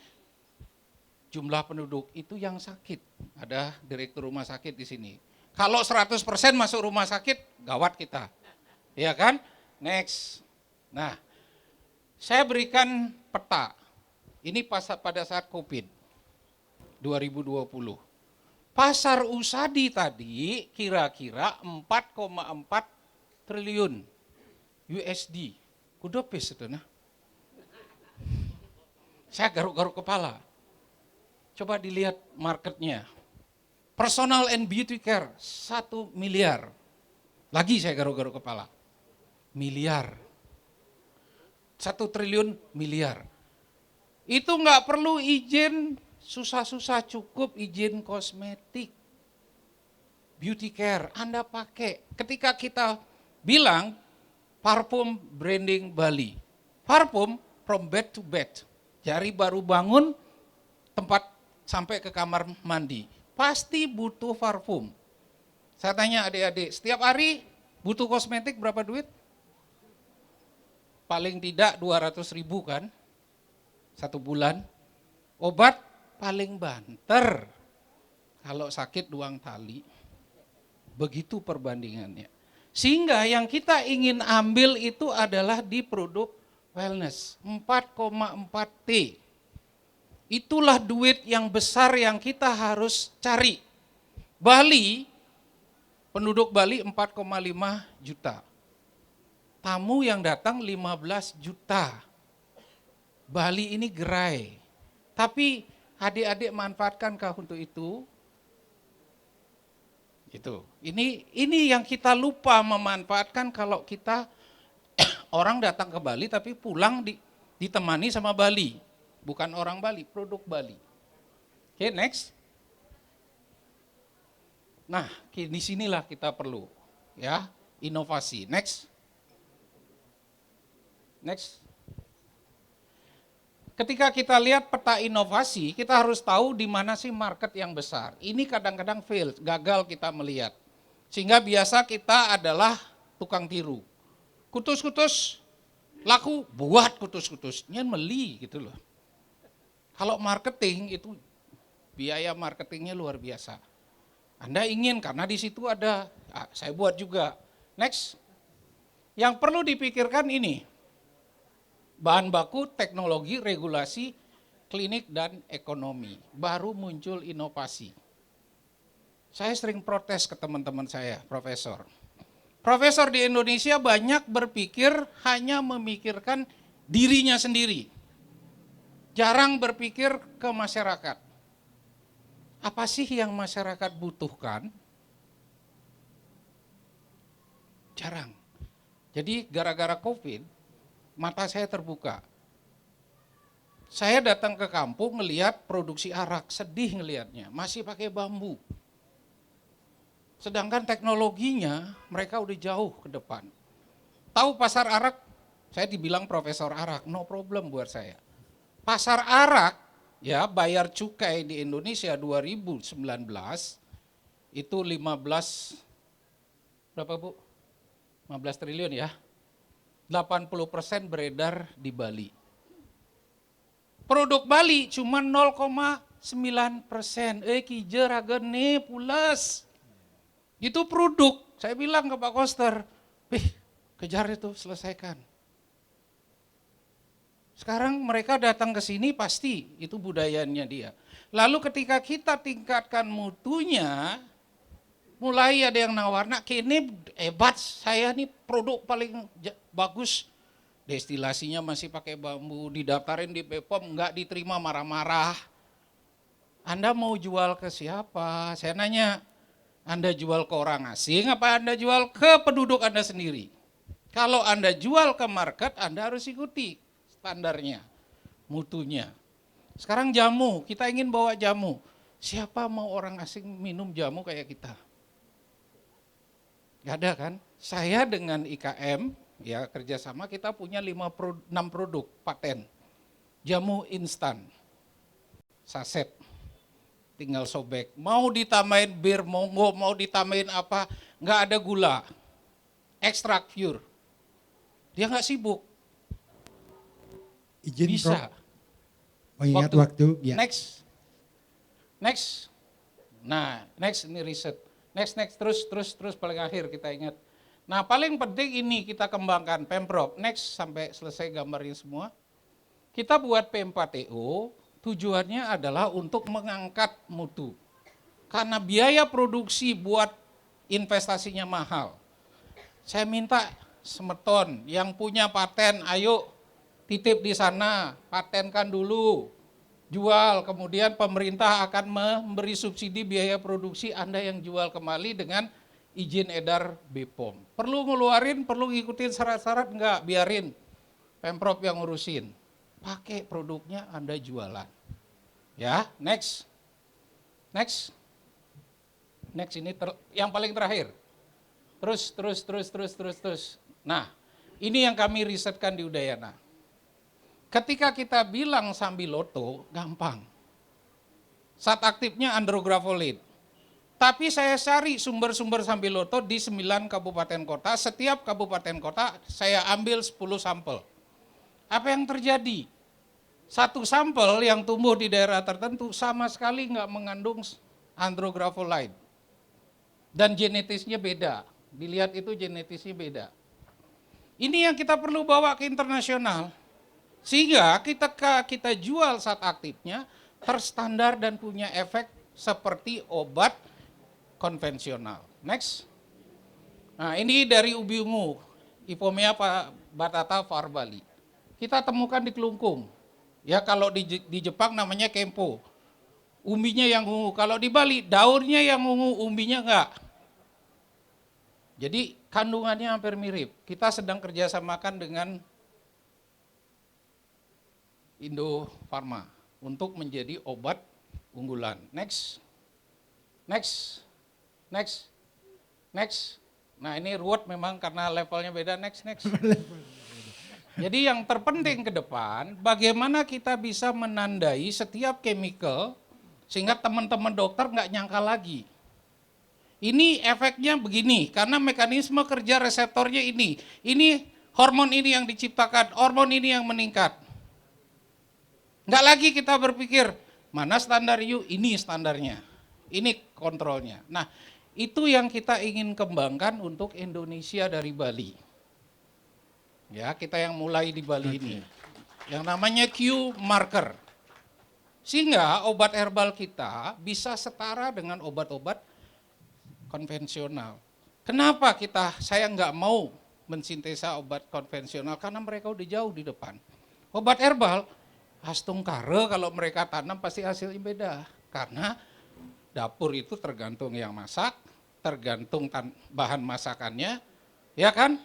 jumlah penduduk itu yang sakit. Ada direktur rumah sakit di sini. Kalau 100% masuk rumah sakit, gawat kita. Ya kan? Next. Nah, saya berikan peta. Ini pada saat COVID 2020. Pasar USADI tadi kira-kira 4,4 triliun USD. Kudopes itu nah. Saya garuk-garuk kepala. Coba dilihat marketnya. Personal and beauty care 1 miliar. Lagi saya garuk-garuk kepala. Miliar. 1 triliun miliar. Itu nggak perlu izin susah-susah, cukup izin kosmetik. Beauty care, Anda pakai. Ketika kita bilang parfum branding Bali. Parfum from bed to bed. Dari baru bangun tempat sampai ke kamar mandi. Pasti butuh parfum. Saya tanya adik-adik, setiap hari butuh kosmetik berapa duit? Paling tidak 200.000 kan? 1 bulan. Obat paling banter. Kalau sakit doang tali. Begitu perbandingannya. Sehingga yang kita ingin ambil itu adalah di produk wellness. 4,4 T. Itulah duit yang besar yang kita harus cari. Bali, penduduk Bali 4,5 juta. Tamu yang datang 15 juta. Bali ini gerai. Tapi adik-adik manfaatkankah untuk itu? Itu. Ini yang kita lupa memanfaatkan kalau kita orang datang ke Bali tapi pulang ditemani sama Bali. Bukan orang Bali, produk Bali. Oke, next. Nah, di sinilah kita perlu ya, inovasi. Next. Next. Ketika kita lihat peta inovasi, kita harus tahu di mana sih market yang besar. Ini kadang-kadang fail, gagal kita melihat. Sehingga biasa kita adalah tukang tiru. Kutus-kutus laku, buat kutus-kutusnya meli gitu loh. Kalau marketing itu biaya marketingnya luar biasa. Anda ingin karena di situ ada, saya buat juga. Next. Yang perlu dipikirkan ini. Bahan baku, teknologi, regulasi, klinik, dan ekonomi. Baru muncul inovasi. Saya sering protes ke teman-teman saya, profesor. Profesor di Indonesia banyak berpikir hanya memikirkan dirinya sendiri. Jarang berpikir ke masyarakat. Apa sih yang masyarakat butuhkan? Jarang. Jadi gara-gara COVID, mata saya terbuka. Saya datang ke kampung ngelihat produksi arak, sedih ngelihatnya, masih pakai bambu. Sedangkan teknologinya mereka udah jauh ke depan. Tahu pasar arak? Saya dibilang profesor arak, no problem buat saya. Pasar arak, ya bayar cukai di Indonesia 2019 itu 15 berapa Bu? 15 triliun ya. 80% beredar di Bali. Produk Bali cuma 0,9%. Kijer agene pulas. Itu produk. Saya bilang ke Pak Koster, kejar itu, selesaikan. Sekarang mereka datang ke sini pasti itu budayanya dia. Lalu ketika kita tingkatkan mutunya, Mulai ada yang nawar, nak kini hebat, saya nih produk paling bagus. Destilasinya masih pakai bambu, didaftarin di BPOM, nggak diterima, marah-marah. Anda mau jual ke siapa? Saya nanya, Anda jual ke orang asing apa Anda jual ke penduduk Anda sendiri? Kalau Anda jual ke market, Anda harus ikuti standarnya, mutunya. Sekarang jamu, kita ingin bawa jamu. Siapa mau orang asing minum jamu kayak kita? Gak ada kan? Saya dengan IKM, ya kerjasama kita punya 6 produk paten. Jamu instan, saset, tinggal sobek. Mau ditambahin bir, monggo, mau ditambahin apa, nggak ada gula. Ekstrak pure. Dia nggak sibuk. Izin Bisa. Prof, mengingat waktu. Ya. Next. Nah, next ini riset. Next, terus paling akhir kita ingat. Nah, paling penting ini kita kembangkan Pemprov. Next sampai selesai gambarnya semua. Kita buat P4TO, tujuannya adalah untuk mengangkat mutu. Karena biaya produksi buat investasinya mahal. Saya minta Semeton yang punya paten, ayo titip di sana, patenkan dulu. Jual, kemudian pemerintah akan memberi subsidi biaya produksi, Anda yang jual kembali dengan izin edar BPOM. Perlu ngeluarin, perlu ngikutin syarat-syarat, enggak, biarin Pemprov yang ngurusin. Pakai produknya, Anda jualan. Ya, next ini yang paling terakhir. Terus. Nah, ini yang kami risetkan di Udayana. Ketika kita bilang sambiloto, gampang. Zat aktifnya andrografolid. Tapi saya cari sumber-sumber sambiloto di 9 kabupaten kota. Setiap kabupaten kota saya ambil 10 sampel. Apa yang terjadi? Satu sampel yang tumbuh di daerah tertentu sama sekali nggak mengandung andrografolid. Dan genetisnya beda. Dilihat itu genetisnya beda. Ini yang kita perlu bawa ke internasional. Sehingga kita jual zat aktifnya terstandar dan punya efek seperti obat konvensional. Next. Nah, ini dari ubi ungu, Ipomea batata var Bali. Kita temukan di Kelungkung. Ya, kalau di Jepang namanya kempo. Umbinya yang ungu. Kalau di Bali daunnya yang ungu, umbinya enggak. Jadi kandungannya hampir mirip. Kita sedang kerjasamakan dengan Indo Farma untuk menjadi obat unggulan. Next. Nah, ini ruwet memang karena levelnya beda. Next. Jadi yang terpenting ke depan, bagaimana kita bisa menandai setiap chemical sehingga teman-teman dokter nggak nyangka lagi. Ini efeknya begini, karena mekanisme kerja reseptornya ini. Ini hormon ini yang diciptakan, hormon ini yang meningkat. Nggak lagi kita berpikir, mana standar U, ini standarnya, ini kontrolnya. Nah, itu yang kita ingin kembangkan untuk Indonesia dari Bali. Ya, kita yang mulai di Bali ini. Yang namanya Q marker. Sehingga obat herbal kita bisa setara dengan obat-obat konvensional. Kenapa saya nggak mau mensintesa obat konvensional? Karena mereka udah jauh di depan. Obat herbal, Hastung kare kalau mereka tanam pasti hasilnya beda. Karena dapur itu tergantung yang masak, tergantung bahan masakannya, ya kan?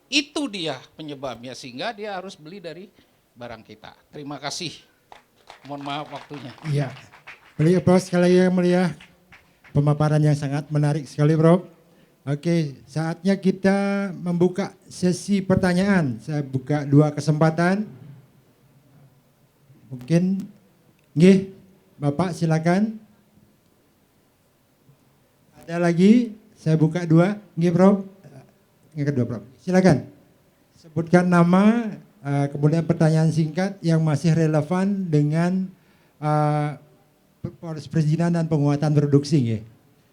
Itu dia penyebabnya, sehingga dia harus beli dari barang kita. Terima kasih. Mohon maaf waktunya. Iya. Beli aplaus sekali yang mulia. Pemaparan yang sangat menarik sekali, Prof. Oke, saatnya kita membuka sesi pertanyaan. Saya buka 2 kesempatan. Mungkin, nggih, Bapak silakan. Ada lagi, saya buka 2, nggih Prof. Yang kedua Prof, silakan. Sebutkan nama, kemudian pertanyaan singkat yang masih relevan dengan proses perizinan dan penguatan produksi, nggih.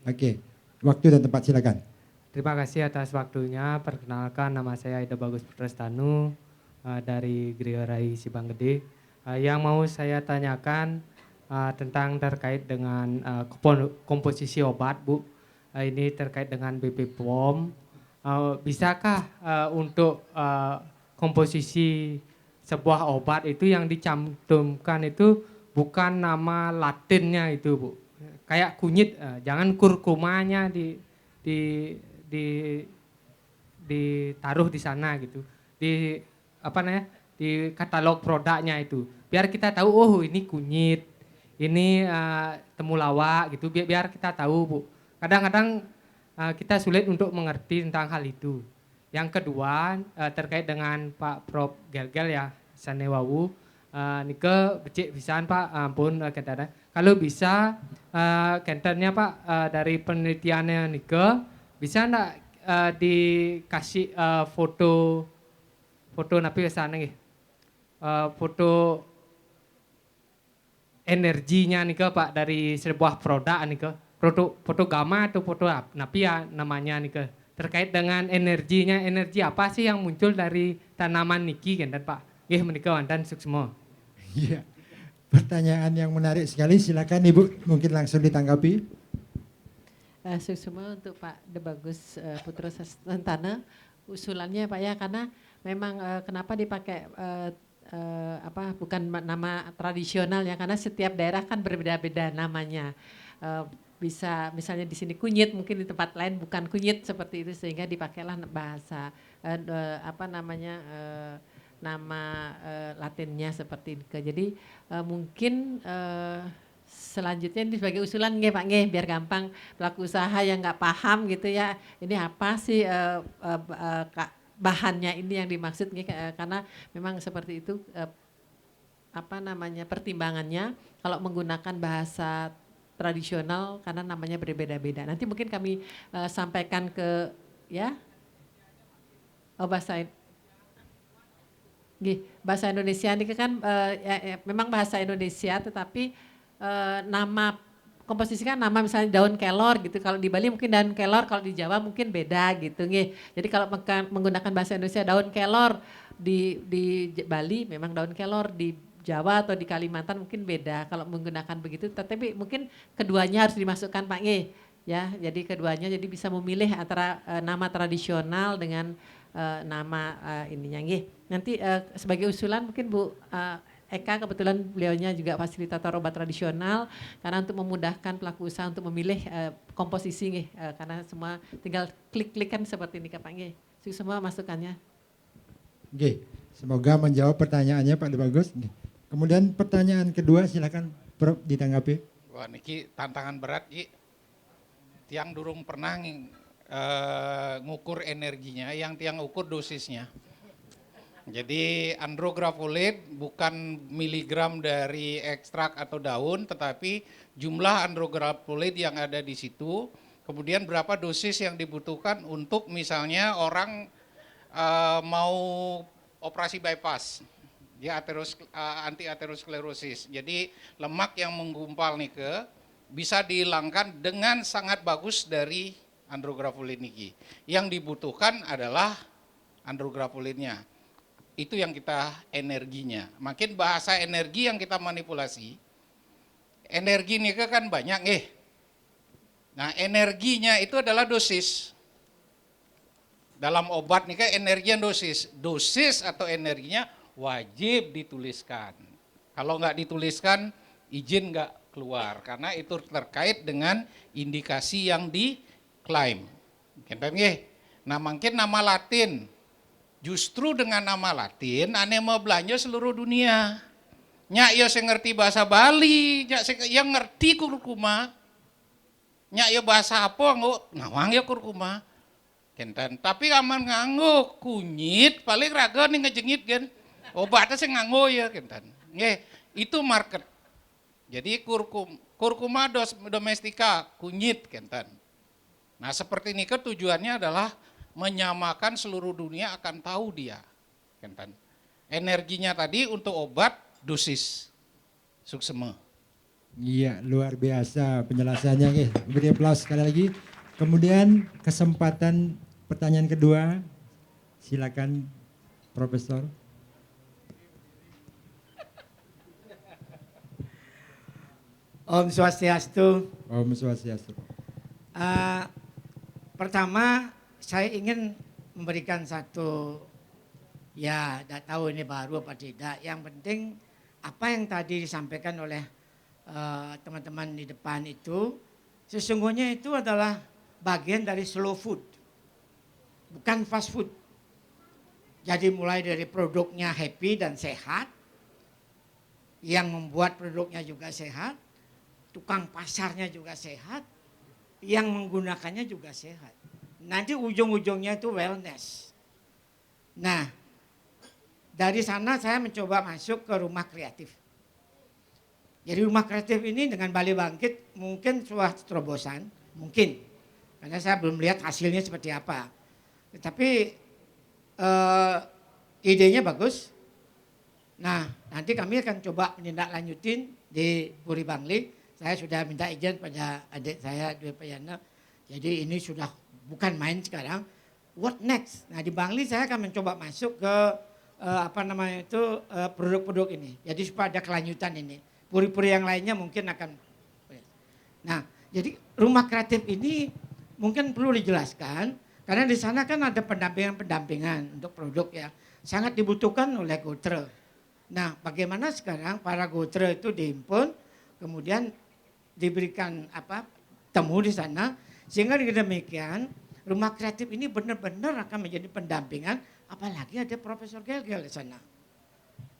Oke, waktu dan tempat silakan. Terima kasih atas waktunya. Perkenalkan, nama saya Aida Bagus Putrastanu dari Griorai Sibang Gede. Yang mau saya tanyakan tentang terkait dengan komposisi obat, Bu. ini terkait dengan BPOM. Bisakah untuk komposisi sebuah obat itu yang dicantumkan itu bukan nama latinnya itu Bu? Kayak kunyit, jangan kurkumanya di ditaruh di sana gitu, di apa namanya, di katalog produknya itu, biar kita tahu oh ini kunyit, ini temulawak gitu, biar kita tahu Bu. Kadang-kadang kita sulit untuk mengerti tentang hal itu. Yang kedua terkait dengan Pak Prof Gelgel ya Sanewawu, nike becik pisan Pak, ampun kadang kalau bisa kentennya Pak dari penelitiannya nike bisa enggak dikasih foto napi kesana nih, foto energinya nih Pak dari sebuah produk nih foto gamma atau foto napi ya namanya nih terkait dengan energinya, energi apa sih yang muncul dari tanaman niki kan Pak? Nggih menika wonten suksma. Iya. Pertanyaan yang menarik sekali, silakan Ibu mungkin langsung ditanggapi. Semua untuk Pak De Bagus Putra Sastana usulannya Pak ya, karena memang kenapa dipakai bukan nama tradisional ya, karena setiap daerah kan berbeda-beda namanya. Bisa misalnya di sini kunyit, mungkin di tempat lain bukan kunyit seperti itu, sehingga dipakailah bahasa nama latinnya seperti itu. Jadi mungkin selanjutnya ini sebagai usulan nggih Pak nggih, biar gampang pelaku usaha yang nggak paham gitu ya, ini apa sih bahannya ini yang dimaksud nggih, karena memang seperti itu pertimbangannya kalau menggunakan bahasa tradisional karena namanya berbeda-beda. Nanti mungkin kami sampaikan ke ya bahasa Indonesia ini kan memang bahasa Indonesia, tetapi nama komposisi kan nama misalnya daun kelor gitu. Kalau di Bali mungkin daun kelor, kalau di Jawa mungkin beda gitu nggih. Jadi kalau menggunakan bahasa Indonesia daun kelor di Bali memang daun kelor, di Jawa atau di Kalimantan mungkin beda kalau menggunakan begitu. Tetapi mungkin keduanya harus dimasukkan Pak nggih. Ya, jadi keduanya jadi bisa memilih antara nama tradisional dengan nama ininya nggih. Nanti sebagai usulan mungkin Bu Eka, kebetulan beliaunya juga fasilitator obat tradisional, karena untuk memudahkan pelaku usaha untuk memilih komposisi nggih, karena semua tinggal klik-klik kan seperti ini Pak nggih. Semua masukannya. Oke, semoga menjawab pertanyaannya Pak De Bagus. Kemudian pertanyaan kedua silakan Prof ditanggapi. Wah niki tantangan berat Ji. Tiang durung pernah ngukur energinya, yang tiang ukur dosisnya. Jadi andrografolid bukan miligram dari ekstrak atau daun, tetapi jumlah andrografolid yang ada di situ, kemudian berapa dosis yang dibutuhkan untuk misalnya orang mau operasi bypass, dia anti aterosklerosis. Jadi lemak yang menggumpal nike bisa dihilangkan dengan sangat bagus dari andrografolid niki. Yang dibutuhkan adalah andrografolidnya. Itu yang kita energinya. Makin bahasa energi yang kita manipulasi. Energi ini kan banyak Nah, energinya itu adalah dosis. Dalam obat nih kan energinya dosis. Dosis atau energinya wajib dituliskan. Kalau nggak dituliskan, izin nggak keluar. Karena itu terkait dengan indikasi yang diklaim. Nah, mungkin nama Latin. Justru dengan nama Latin, ane mau belanja seluruh dunia. Nyak yo saya ngerti bahasa Bali, yang ngerti kurkuma. Nyak yo bahasa apa ngawang yo kurkuma. Kenten, tapi aman nganggo kunyit, paling raga nih ngejengit kan. Obatnya saya nganggo ya kenten. Itu market. Jadi kurkuma domestika, kunyit kenten. Nah seperti ini tujuannya adalah menyamakan seluruh dunia akan tahu dia. Energinya tadi untuk obat dosis. Suksema. Iya, luar biasa penjelasannya. Beri aplaus sekali lagi. Kemudian kesempatan pertanyaan kedua. Silakan Profesor. Om Swastiastu. Om Swastiastu. pertama saya ingin memberikan satu, ya tidak tahu ini baru apa tidak. Yang penting apa yang tadi disampaikan oleh teman-teman di depan itu, sesungguhnya itu adalah bagian dari slow food, bukan fast food. Jadi mulai dari produknya happy dan sehat, yang membuat produknya juga sehat, tukang pasarnya juga sehat, yang menggunakannya juga sehat. Nanti ujung-ujungnya itu wellness. Nah, dari sana saya mencoba masuk ke rumah kreatif. Jadi rumah kreatif ini dengan Bali Bangkit mungkin suatu terobosan, mungkin. Karena saya belum lihat hasilnya seperti apa. Tetapi idenya bagus. Nah, nanti kami akan coba menindaklanjutin di Puri Bangli. Saya sudah minta izin pada adik saya Dwi Payana. Jadi ini sudah bukan main sekarang. What next? Nah, di Bangli saya akan mencoba masuk ke produk-produk ini. Jadi supaya ada kelanjutan ini. Puri-puri yang lainnya mungkin akan. Nah, jadi rumah kreatif ini mungkin perlu dijelaskan. Karena di sana kan ada pendampingan-pendampingan untuk produk ya. Sangat dibutuhkan oleh Gotre. Nah, bagaimana sekarang para Gotre itu dihimpun, kemudian diberikan temu di sana, sehingga dengan demikian rumah kreatif ini benar-benar akan menjadi pendampingan, apalagi ada Profesor Gel-Gel di sana.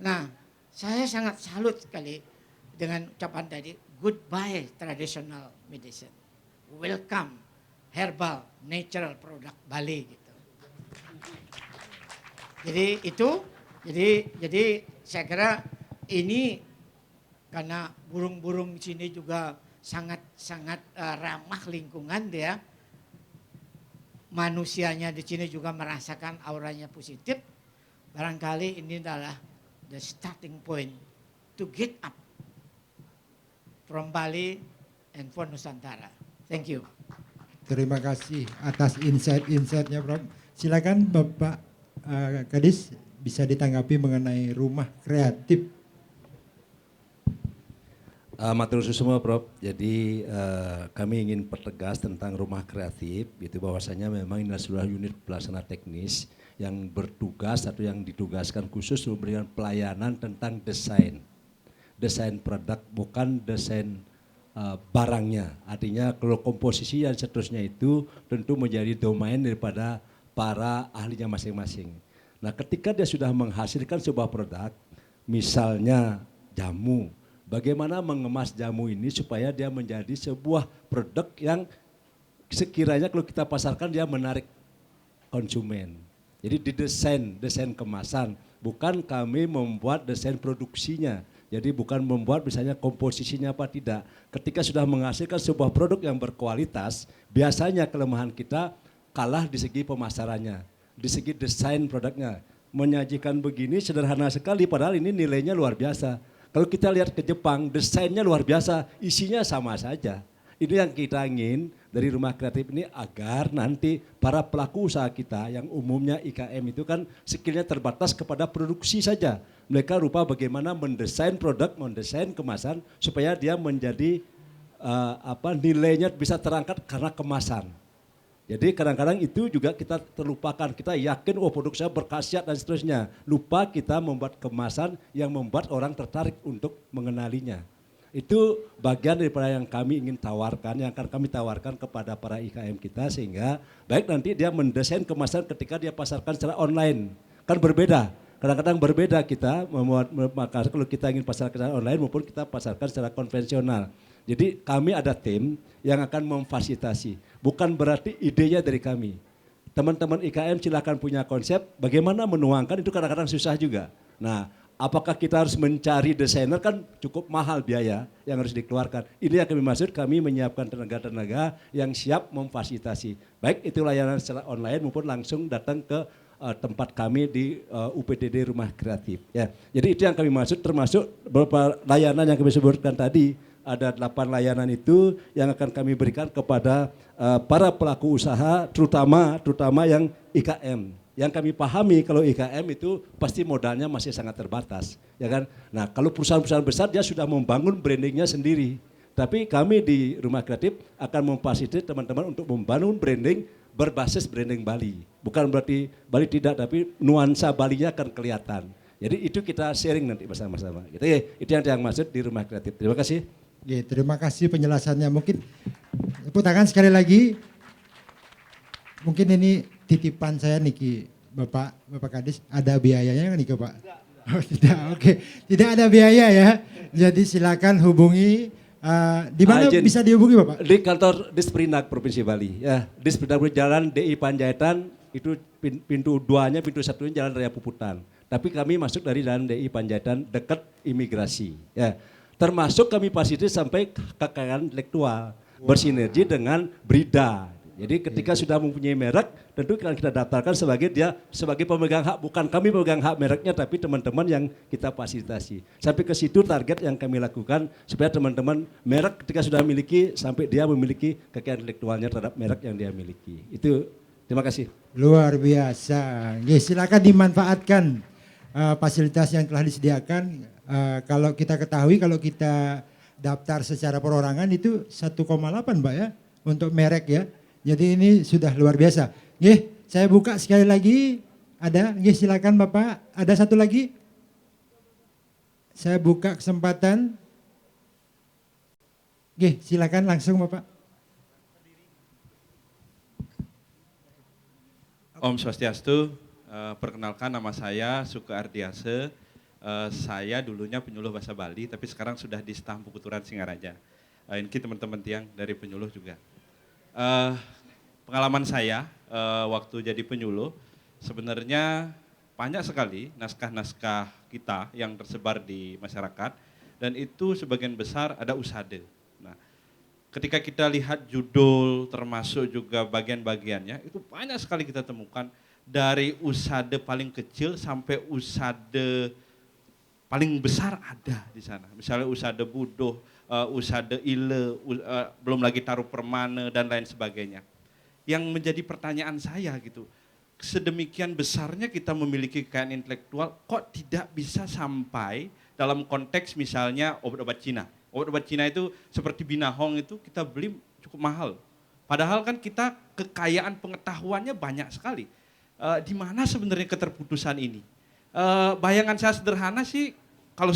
Nah, saya sangat salut sekali dengan ucapan tadi, goodbye traditional medicine, welcome herbal natural product Bali gitu. Jadi saya kira ini karena burung-burung di sini juga sangat ramah lingkungan dia. Manusianya di sini juga merasakan auranya positif. Barangkali ini adalah the starting point to get up from Bali and for Nusantara. Thank you. Terima kasih atas insight-insightnya, Prof. Silakan Bapak Kadis bisa ditanggapi mengenai rumah kreatif. Matur suwun semua, Prof. Jadi kami ingin pertegas tentang rumah kreatif, itu bahwasanya memang ini adalah unit pelaksana teknis yang bertugas atau yang ditugaskan khusus memberikan pelayanan tentang desain produk, bukan desain barangnya. Artinya kalau komposisi dan seterusnya itu tentu menjadi domain daripada para ahlinya masing-masing. Nah, ketika dia sudah menghasilkan sebuah produk, misalnya jamu, bagaimana mengemas jamu ini supaya dia menjadi sebuah produk yang sekiranya kalau kita pasarkan dia menarik konsumen. Jadi desain kemasan, bukan kami membuat desain produksinya. Jadi bukan membuat misalnya komposisinya apa tidak. Ketika sudah menghasilkan sebuah produk yang berkualitas, biasanya kelemahan kita kalah di segi pemasarannya, di segi desain produknya. Menyajikan begini sederhana sekali padahal ini nilainya luar biasa. Kalau kita lihat ke Jepang, desainnya luar biasa, isinya sama saja. Ini yang kita ingin dari rumah kreatif ini agar nanti para pelaku usaha kita yang umumnya IKM itu kan skillnya terbatas kepada produksi saja. Mereka rupa bagaimana mendesain produk, mendesain kemasan supaya dia menjadi nilainya bisa terangkat karena kemasan. Jadi kadang-kadang itu juga kita terlupakan, kita yakin produk saya berkhasiat dan seterusnya. Lupa kita membuat kemasan yang membuat orang tertarik untuk mengenalinya. Itu bagian daripada yang kami ingin tawarkan, yang akan kami tawarkan kepada para IKM kita sehingga baik nanti dia mendesain kemasan ketika dia pasarkan secara online. Kan berbeda, kadang-kadang berbeda kita maka kalau kita ingin pasarkan secara online maupun kita pasarkan secara konvensional. Jadi kami ada tim yang akan memfasilitasi, bukan berarti idenya dari kami. Teman-teman IKM silakan punya konsep, bagaimana menuangkan itu kadang-kadang susah juga. Nah, apakah kita harus mencari desainer kan cukup mahal biaya yang harus dikeluarkan. Ini yang kami maksud, kami menyiapkan tenaga-tenaga yang siap memfasilitasi. Baik itu layanan secara online maupun langsung datang ke tempat kami di UPTD Rumah Kreatif. Ya, jadi itu yang kami maksud termasuk beberapa layanan yang kami sebutkan tadi. Ada 8 layanan itu yang akan kami berikan kepada para pelaku usaha terutama yang IKM. Yang kami pahami kalau IKM itu pasti modalnya masih sangat terbatas, ya kan? Nah, kalau perusahaan-perusahaan besar dia sudah membangun brandingnya sendiri. Tapi kami di Rumah Kreatif akan memfasilitasi teman-teman untuk membangun branding berbasis branding Bali. Bukan berarti Bali tidak, tapi nuansa Balinya akan kelihatan. Jadi itu kita sharing nanti bersama-sama. Gitu ya, itu yang maksud di Rumah Kreatif. Terima kasih. Oke, terima kasih penjelasannya. Mungkin tepuk tangan sekali lagi. Mungkin ini titipan saya Niki, Bapak Kadis, ada biayanya nih Pak? Oh, tidak, oke. Tidak ada biaya ya. Jadi silakan hubungi, di mana Izin. bisa dihubungi Bapak? Di kantor Disperindak Provinsi Bali. Ya, Disperindak Jalan DI Panjaitan, itu pintu 2-nya, pintu 1-nya Jalan Raya Puputan. Tapi kami masuk dari Jalan DI Panjaitan dekat imigrasi. Ya, termasuk kami fasilitasi sampai kekayaan intelektual bersinergi dengan Brida. Jadi ketika sudah mempunyai merek, tentu kan kita daftarkan sebagai dia sebagai pemegang hak, bukan kami pemegang hak mereknya, tapi teman-teman yang kita fasilitasi. Sampai ke situ target yang kami lakukan supaya teman-teman merek ketika sudah memiliki sampai dia memiliki kekayaan intelektualnya terhadap merek yang dia miliki. Itu terima kasih. Luar biasa. Ya, silakan dimanfaatkan fasilitas yang telah disediakan. Kalau kita ketahui, kalau kita daftar secara perorangan itu 1,8 Mbak ya untuk merek ya. Jadi ini sudah luar biasa. Nggih, saya buka sekali lagi. Ada, nggih silakan Bapak. Ada satu lagi. Saya buka kesempatan. Nggih, silakan langsung Bapak. Om Swastiastu, perkenalkan nama saya Suke Ardiase. Saya dulunya penyuluh bahasa Bali, tapi sekarang sudah di staf Pukuturan Singaraja. Ini teman-teman tiang dari penyuluh juga. Pengalaman saya waktu jadi penyuluh, sebenarnya banyak sekali naskah-naskah kita yang tersebar di masyarakat, dan itu sebagian besar ada usade. Nah, ketika kita lihat judul termasuk juga bagian-bagiannya, itu banyak sekali kita temukan dari usade paling kecil sampai usade paling besar ada di sana. Misalnya usade budoh, usade ile, belum lagi taruh permane dan lain sebagainya. Yang menjadi pertanyaan saya gitu, sedemikian besarnya kita memiliki kekayaan intelektual, kok tidak bisa sampai dalam konteks misalnya obat-obat Cina. Obat-obat Cina itu seperti binahong itu kita beli cukup mahal. Padahal kan kita kekayaan pengetahuannya banyak sekali. Di mana sebenarnya keterputusan ini? Bayangan saya sederhana sih, kalau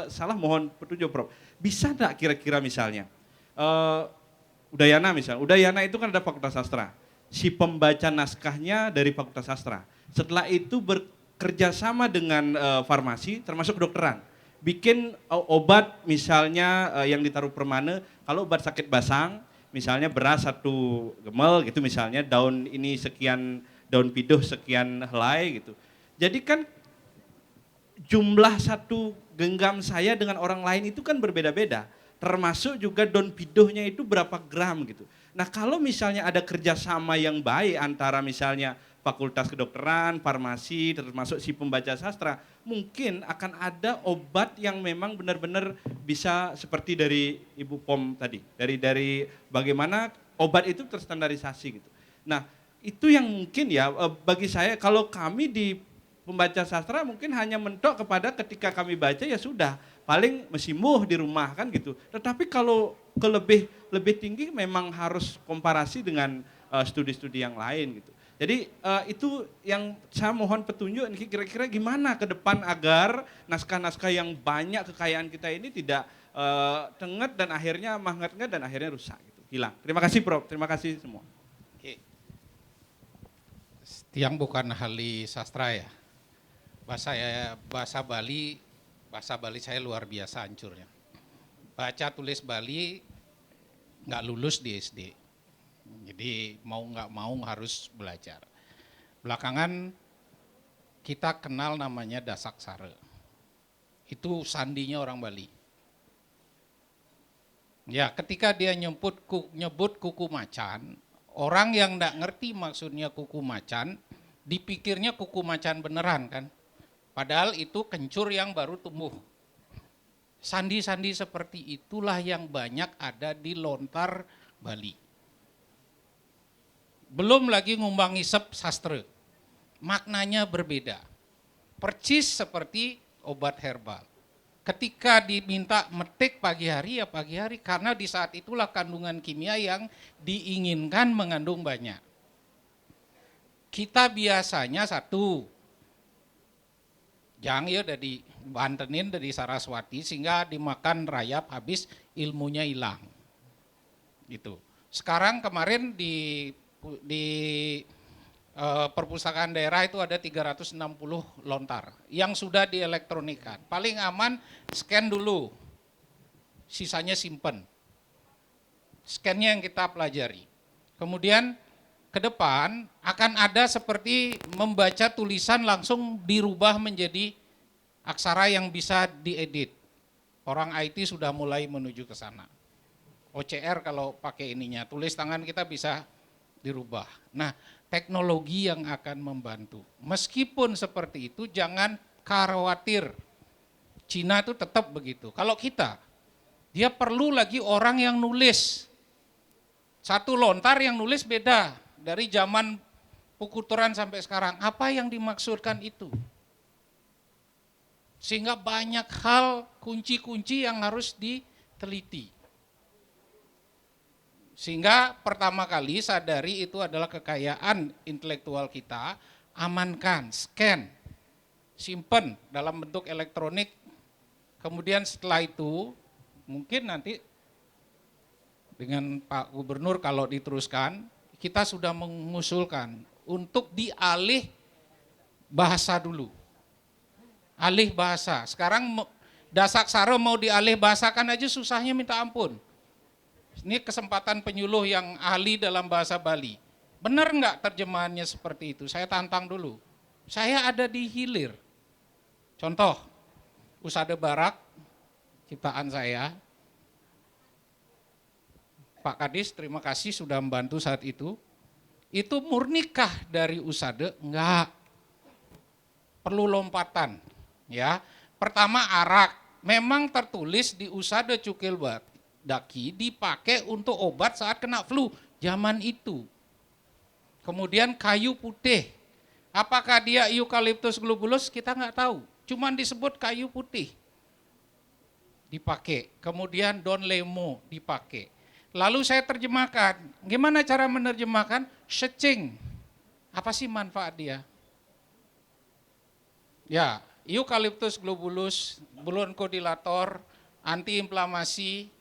salah mohon petunjuk Prof. Bisa enggak kira-kira misalnya, Udayana misalnya, Udayana itu kan ada Fakultas Sastra. Si pembaca naskahnya dari Fakultas Sastra. Setelah itu bekerja sama dengan farmasi termasuk kedokteran. Bikin obat misalnya yang ditaruh permane, kalau obat sakit basang, misalnya beras 1 gemel gitu misalnya, daun ini sekian, daun piduh sekian helai gitu. Jadi kan jumlah 1 genggam saya dengan orang lain itu kan berbeda-beda. Termasuk juga daun piduhnya itu berapa gram gitu. Nah kalau misalnya ada kerjasama yang baik antara misalnya Fakultas Kedokteran, farmasi, termasuk si pembaca sastra, mungkin akan ada obat yang memang benar-benar bisa seperti dari Ibu Pom tadi, dari bagaimana obat itu terstandarisasi gitu. Nah itu yang mungkin ya bagi saya, kalau kami di pembaca sastra mungkin hanya mentok kepada ketika kami baca ya sudah, paling mesimuh di rumah kan gitu. Tetapi kalau ke lebih tinggi memang harus komparasi dengan studi-studi yang lain gitu. Jadi itu yang saya mohon petunjuk ini, kira-kira gimana ke depan agar naskah-naskah yang banyak kekayaan kita ini tidak tenget dan akhirnya manget dan akhirnya rusak gitu, hilang. Terima kasih Prof, terima kasih semua. Oke. Tiang bukan ahli sastra ya. Bahasa Bali saya luar biasa hancurnya. Baca tulis Bali nggak lulus di SD. Jadi mau nggak mau harus belajar. Belakangan kita kenal namanya Dasak Sare. Itu sandinya orang Bali. Ya ketika dia nyebut kuku macan, orang yang nggak ngerti maksudnya kuku macan, dipikirnya kuku macan beneran kan. Padahal itu kencur yang baru tumbuh. Sandi-sandi seperti itulah yang banyak ada di lontar Bali. Belum lagi ngumbang ngisep sastra. Maknanya berbeda. Percis seperti obat herbal. Ketika diminta metik pagi hari ya pagi hari, karena di saat itulah kandungan kimia yang diinginkan mengandung banyak. Kita biasanya satu, jangan ya dari Bantenin dari Saraswati sehingga dimakan rayap habis ilmunya hilang. Gitu. Sekarang kemarin di perpustakaan daerah itu ada 360 lontar yang sudah dielektronikan. Paling aman scan dulu, sisanya simpen. Scannya yang kita pelajari. Kemudian ke depan akan ada seperti membaca tulisan langsung dirubah menjadi aksara yang bisa diedit. Orang IT sudah mulai menuju ke sana. OCR kalau pakai ininya, tulis tangan kita bisa dirubah. Nah, teknologi yang akan membantu. Meskipun seperti itu, jangan khawatir. Cina itu tetap begitu. Kalau kita, dia perlu lagi orang yang nulis. Satu lontar yang nulis beda. Dari zaman Pukuturan sampai sekarang. Apa yang dimaksudkan itu? Sehingga banyak hal kunci-kunci yang harus diteliti. Sehingga pertama kali sadari itu adalah kekayaan intelektual kita, amankan, scan, simpen dalam bentuk elektronik. Kemudian setelah itu mungkin nanti dengan Pak Gubernur kalau diteruskan, kita sudah mengusulkan untuk dialih bahasa dulu. Alih bahasa. Sekarang Dasaksara mau dialih bahasakan aja susahnya minta ampun. Ini kesempatan penyuluh yang ahli dalam bahasa Bali. Benar enggak terjemahannya seperti itu? Saya tantang dulu. Saya ada di hilir. Contoh, Usada Barak, ciptaan saya. Pak Kadis, terima kasih sudah membantu saat itu. Itu murnikah dari Usada? Enggak. Perlu lompatan. Ya. Pertama arak. Memang tertulis di Usada Cukil Daki dipakai untuk obat saat kena flu zaman itu. Kemudian kayu putih. Apakah dia Eucalyptus globulus? Kita nggak tahu. Cuman disebut kayu putih. Dipakai. Kemudian Don Lemo dipakai. Lalu saya terjemahkan. Gimana cara menerjemahkan? Secing. Apa sih manfaat dia? Ya, Eucalyptus globulus, bronchodilator, antiinflamasi,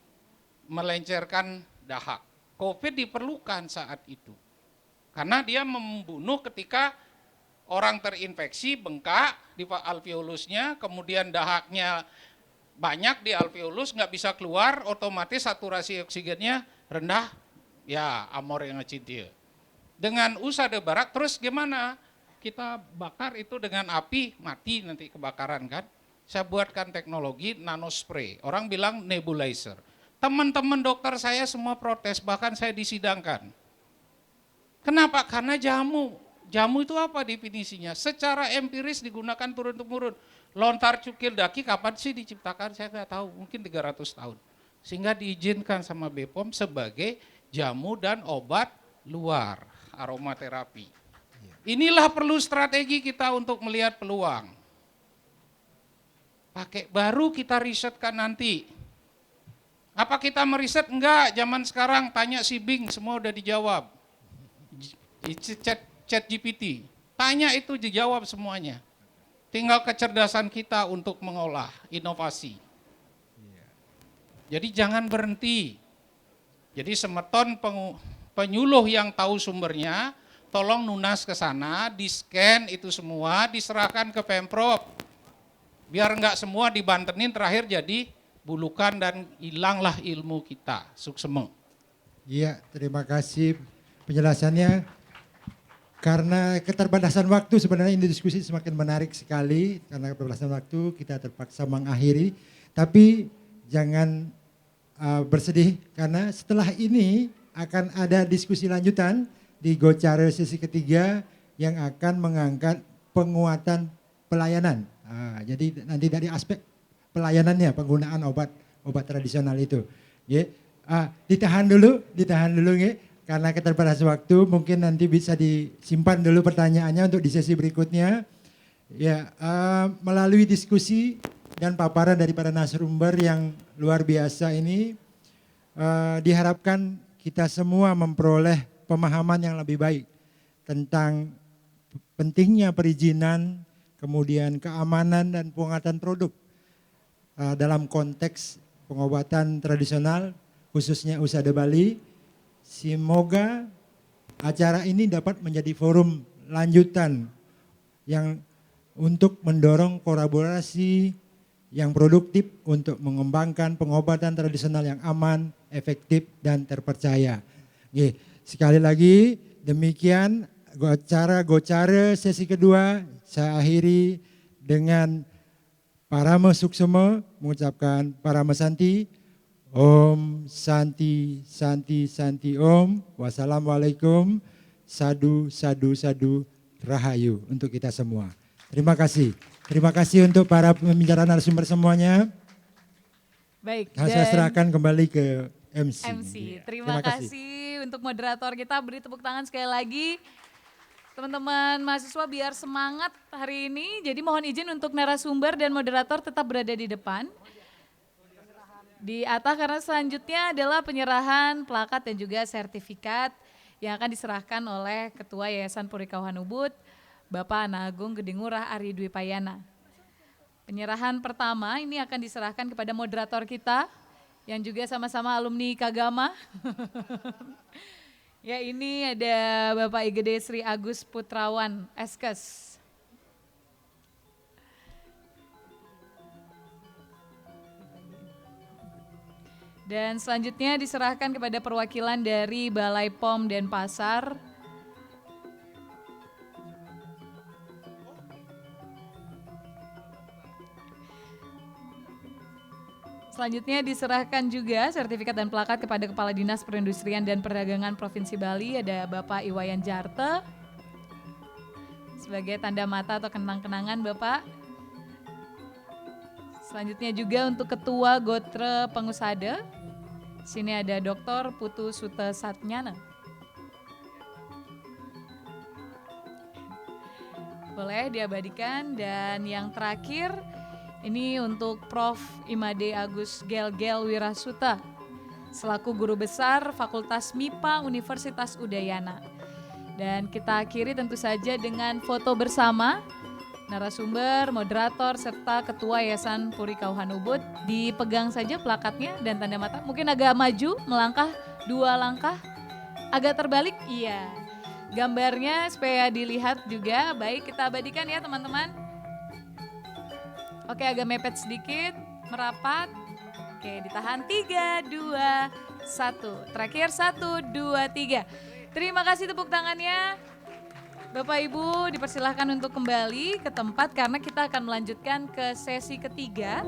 melencerkan dahak. COVID diperlukan saat itu. Karena dia membunuh ketika orang terinfeksi, bengkak di alveolusnya, kemudian dahaknya banyak di alveolus, nggak bisa keluar, otomatis saturasi oksigennya rendah, ya amor yang ngecintil. Dengan Usada Barak, terus gimana? Kita bakar itu dengan api, mati nanti kebakaran kan. Saya buatkan teknologi nanospray, orang bilang nebulizer. Teman-teman dokter saya semua protes, bahkan saya disidangkan. Kenapa? Karena jamu. Jamu itu apa definisinya? Secara empiris digunakan turun-temurun. Lontar Cukil Daki kapan sih diciptakan? Saya nggak tahu, mungkin 300 tahun. Sehingga diizinkan sama BPOM sebagai jamu dan obat luar, aromaterapi. Inilah perlu strategi kita untuk melihat peluang. Pakai baru kita risetkan nanti. Apa kita meriset? Enggak, zaman sekarang tanya si Bing, semua udah dijawab. Chat GPT, tanya itu dijawab semuanya. Tinggal kecerdasan kita untuk mengolah, inovasi. Jadi jangan berhenti. Jadi semeton penyuluh yang tahu sumbernya, tolong nunas ke sana, di-scan itu semua, diserahkan ke Pemprov. Biar enggak semua dibantenin terakhir jadi bulukan dan hilanglah ilmu kita. Suksema. Iya, terima kasih penjelasannya. Karena keterbatasan waktu sebenarnya ini diskusi semakin menarik sekali. Karena keterbatasan waktu kita terpaksa mengakhiri. Tapi jangan bersedih karena setelah ini akan ada diskusi lanjutan di Gocare sesi ketiga yang akan mengangkat penguatan pelayanan. Jadi nanti dari aspek pelayanannya, penggunaan obat tradisional itu. Ditahan dulu ya, karena keterbatasan waktu mungkin nanti bisa disimpan dulu pertanyaannya untuk di sesi berikutnya. Ya, melalui diskusi dan paparan dari para narasumber yang luar biasa ini, diharapkan kita semua memperoleh pemahaman yang lebih baik tentang pentingnya perizinan, kemudian keamanan dan pengobatan produk dalam konteks pengobatan tradisional, khususnya USADA Bali. Semoga acara ini dapat menjadi forum lanjutan yang untuk mendorong kolaborasi yang produktif untuk mengembangkan pengobatan tradisional yang aman, efektif, dan terpercaya. Oke, sekali lagi demikian acara Gocare sesi kedua. Saya akhiri dengan Parama Suksema mengucapkan Parama Santi. Om Santi Santi Santi Om. Wassalamualaikum. Sadu Sadu Sadu Rahayu untuk kita semua. Terima kasih. Terima kasih untuk para pembicara narasumber semuanya. Baik. Saya serahkan kembali ke MC. Ya, terima kasih untuk moderator kita. Beri tepuk tangan sekali lagi. Teman-teman mahasiswa biar semangat hari ini. Jadi mohon izin untuk narasumber dan moderator tetap berada di depan. Di atas karena selanjutnya adalah penyerahan plakat dan juga sertifikat yang akan diserahkan oleh Ketua Yayasan Puri Kauhan Ubud, Bapak Anagung Gede Ngurah Ari Dwi Payana. Penyerahan pertama ini akan diserahkan kepada moderator kita yang juga sama-sama alumni Kagama. Ya, ini ada Bapak IGD Sri Agus Putrawan, Eskes. Dan selanjutnya diserahkan kepada perwakilan dari Balai POM Denpasar. Selanjutnya diserahkan juga sertifikat dan plakat kepada Kepala Dinas Perindustrian dan Perdagangan Provinsi Bali, ada Bapak Iwayan Jarte. Sebagai tanda mata atau kenang-kenangan Bapak. Selanjutnya juga untuk Ketua Gotre Pengusada. Sini ada Dr. Putu Sute Satnyana. Boleh diabadikan. Dan yang terakhir ini untuk Prof. Imade Agus Gelgel Wirasuta selaku Guru Besar Fakultas MIPA Universitas Udayana. Dan kita akhiri tentu saja dengan foto bersama narasumber, moderator, serta Ketua Yayasan Puri Kauhan Ubud. Dipegang saja plakatnya dan tanda mata. Mungkin agak maju, melangkah 2 langkah. Agak terbalik, iya. Gambarnya supaya dilihat juga. Baik, kita abadikan ya teman-teman. Oke, agak mepet sedikit, merapat. Oke, ditahan 3, 2, 1. Terakhir 1, 2, 3. Terima kasih tepuk tangannya. Bapak Ibu dipersilahkan untuk kembali ke tempat karena kita akan melanjutkan ke sesi ketiga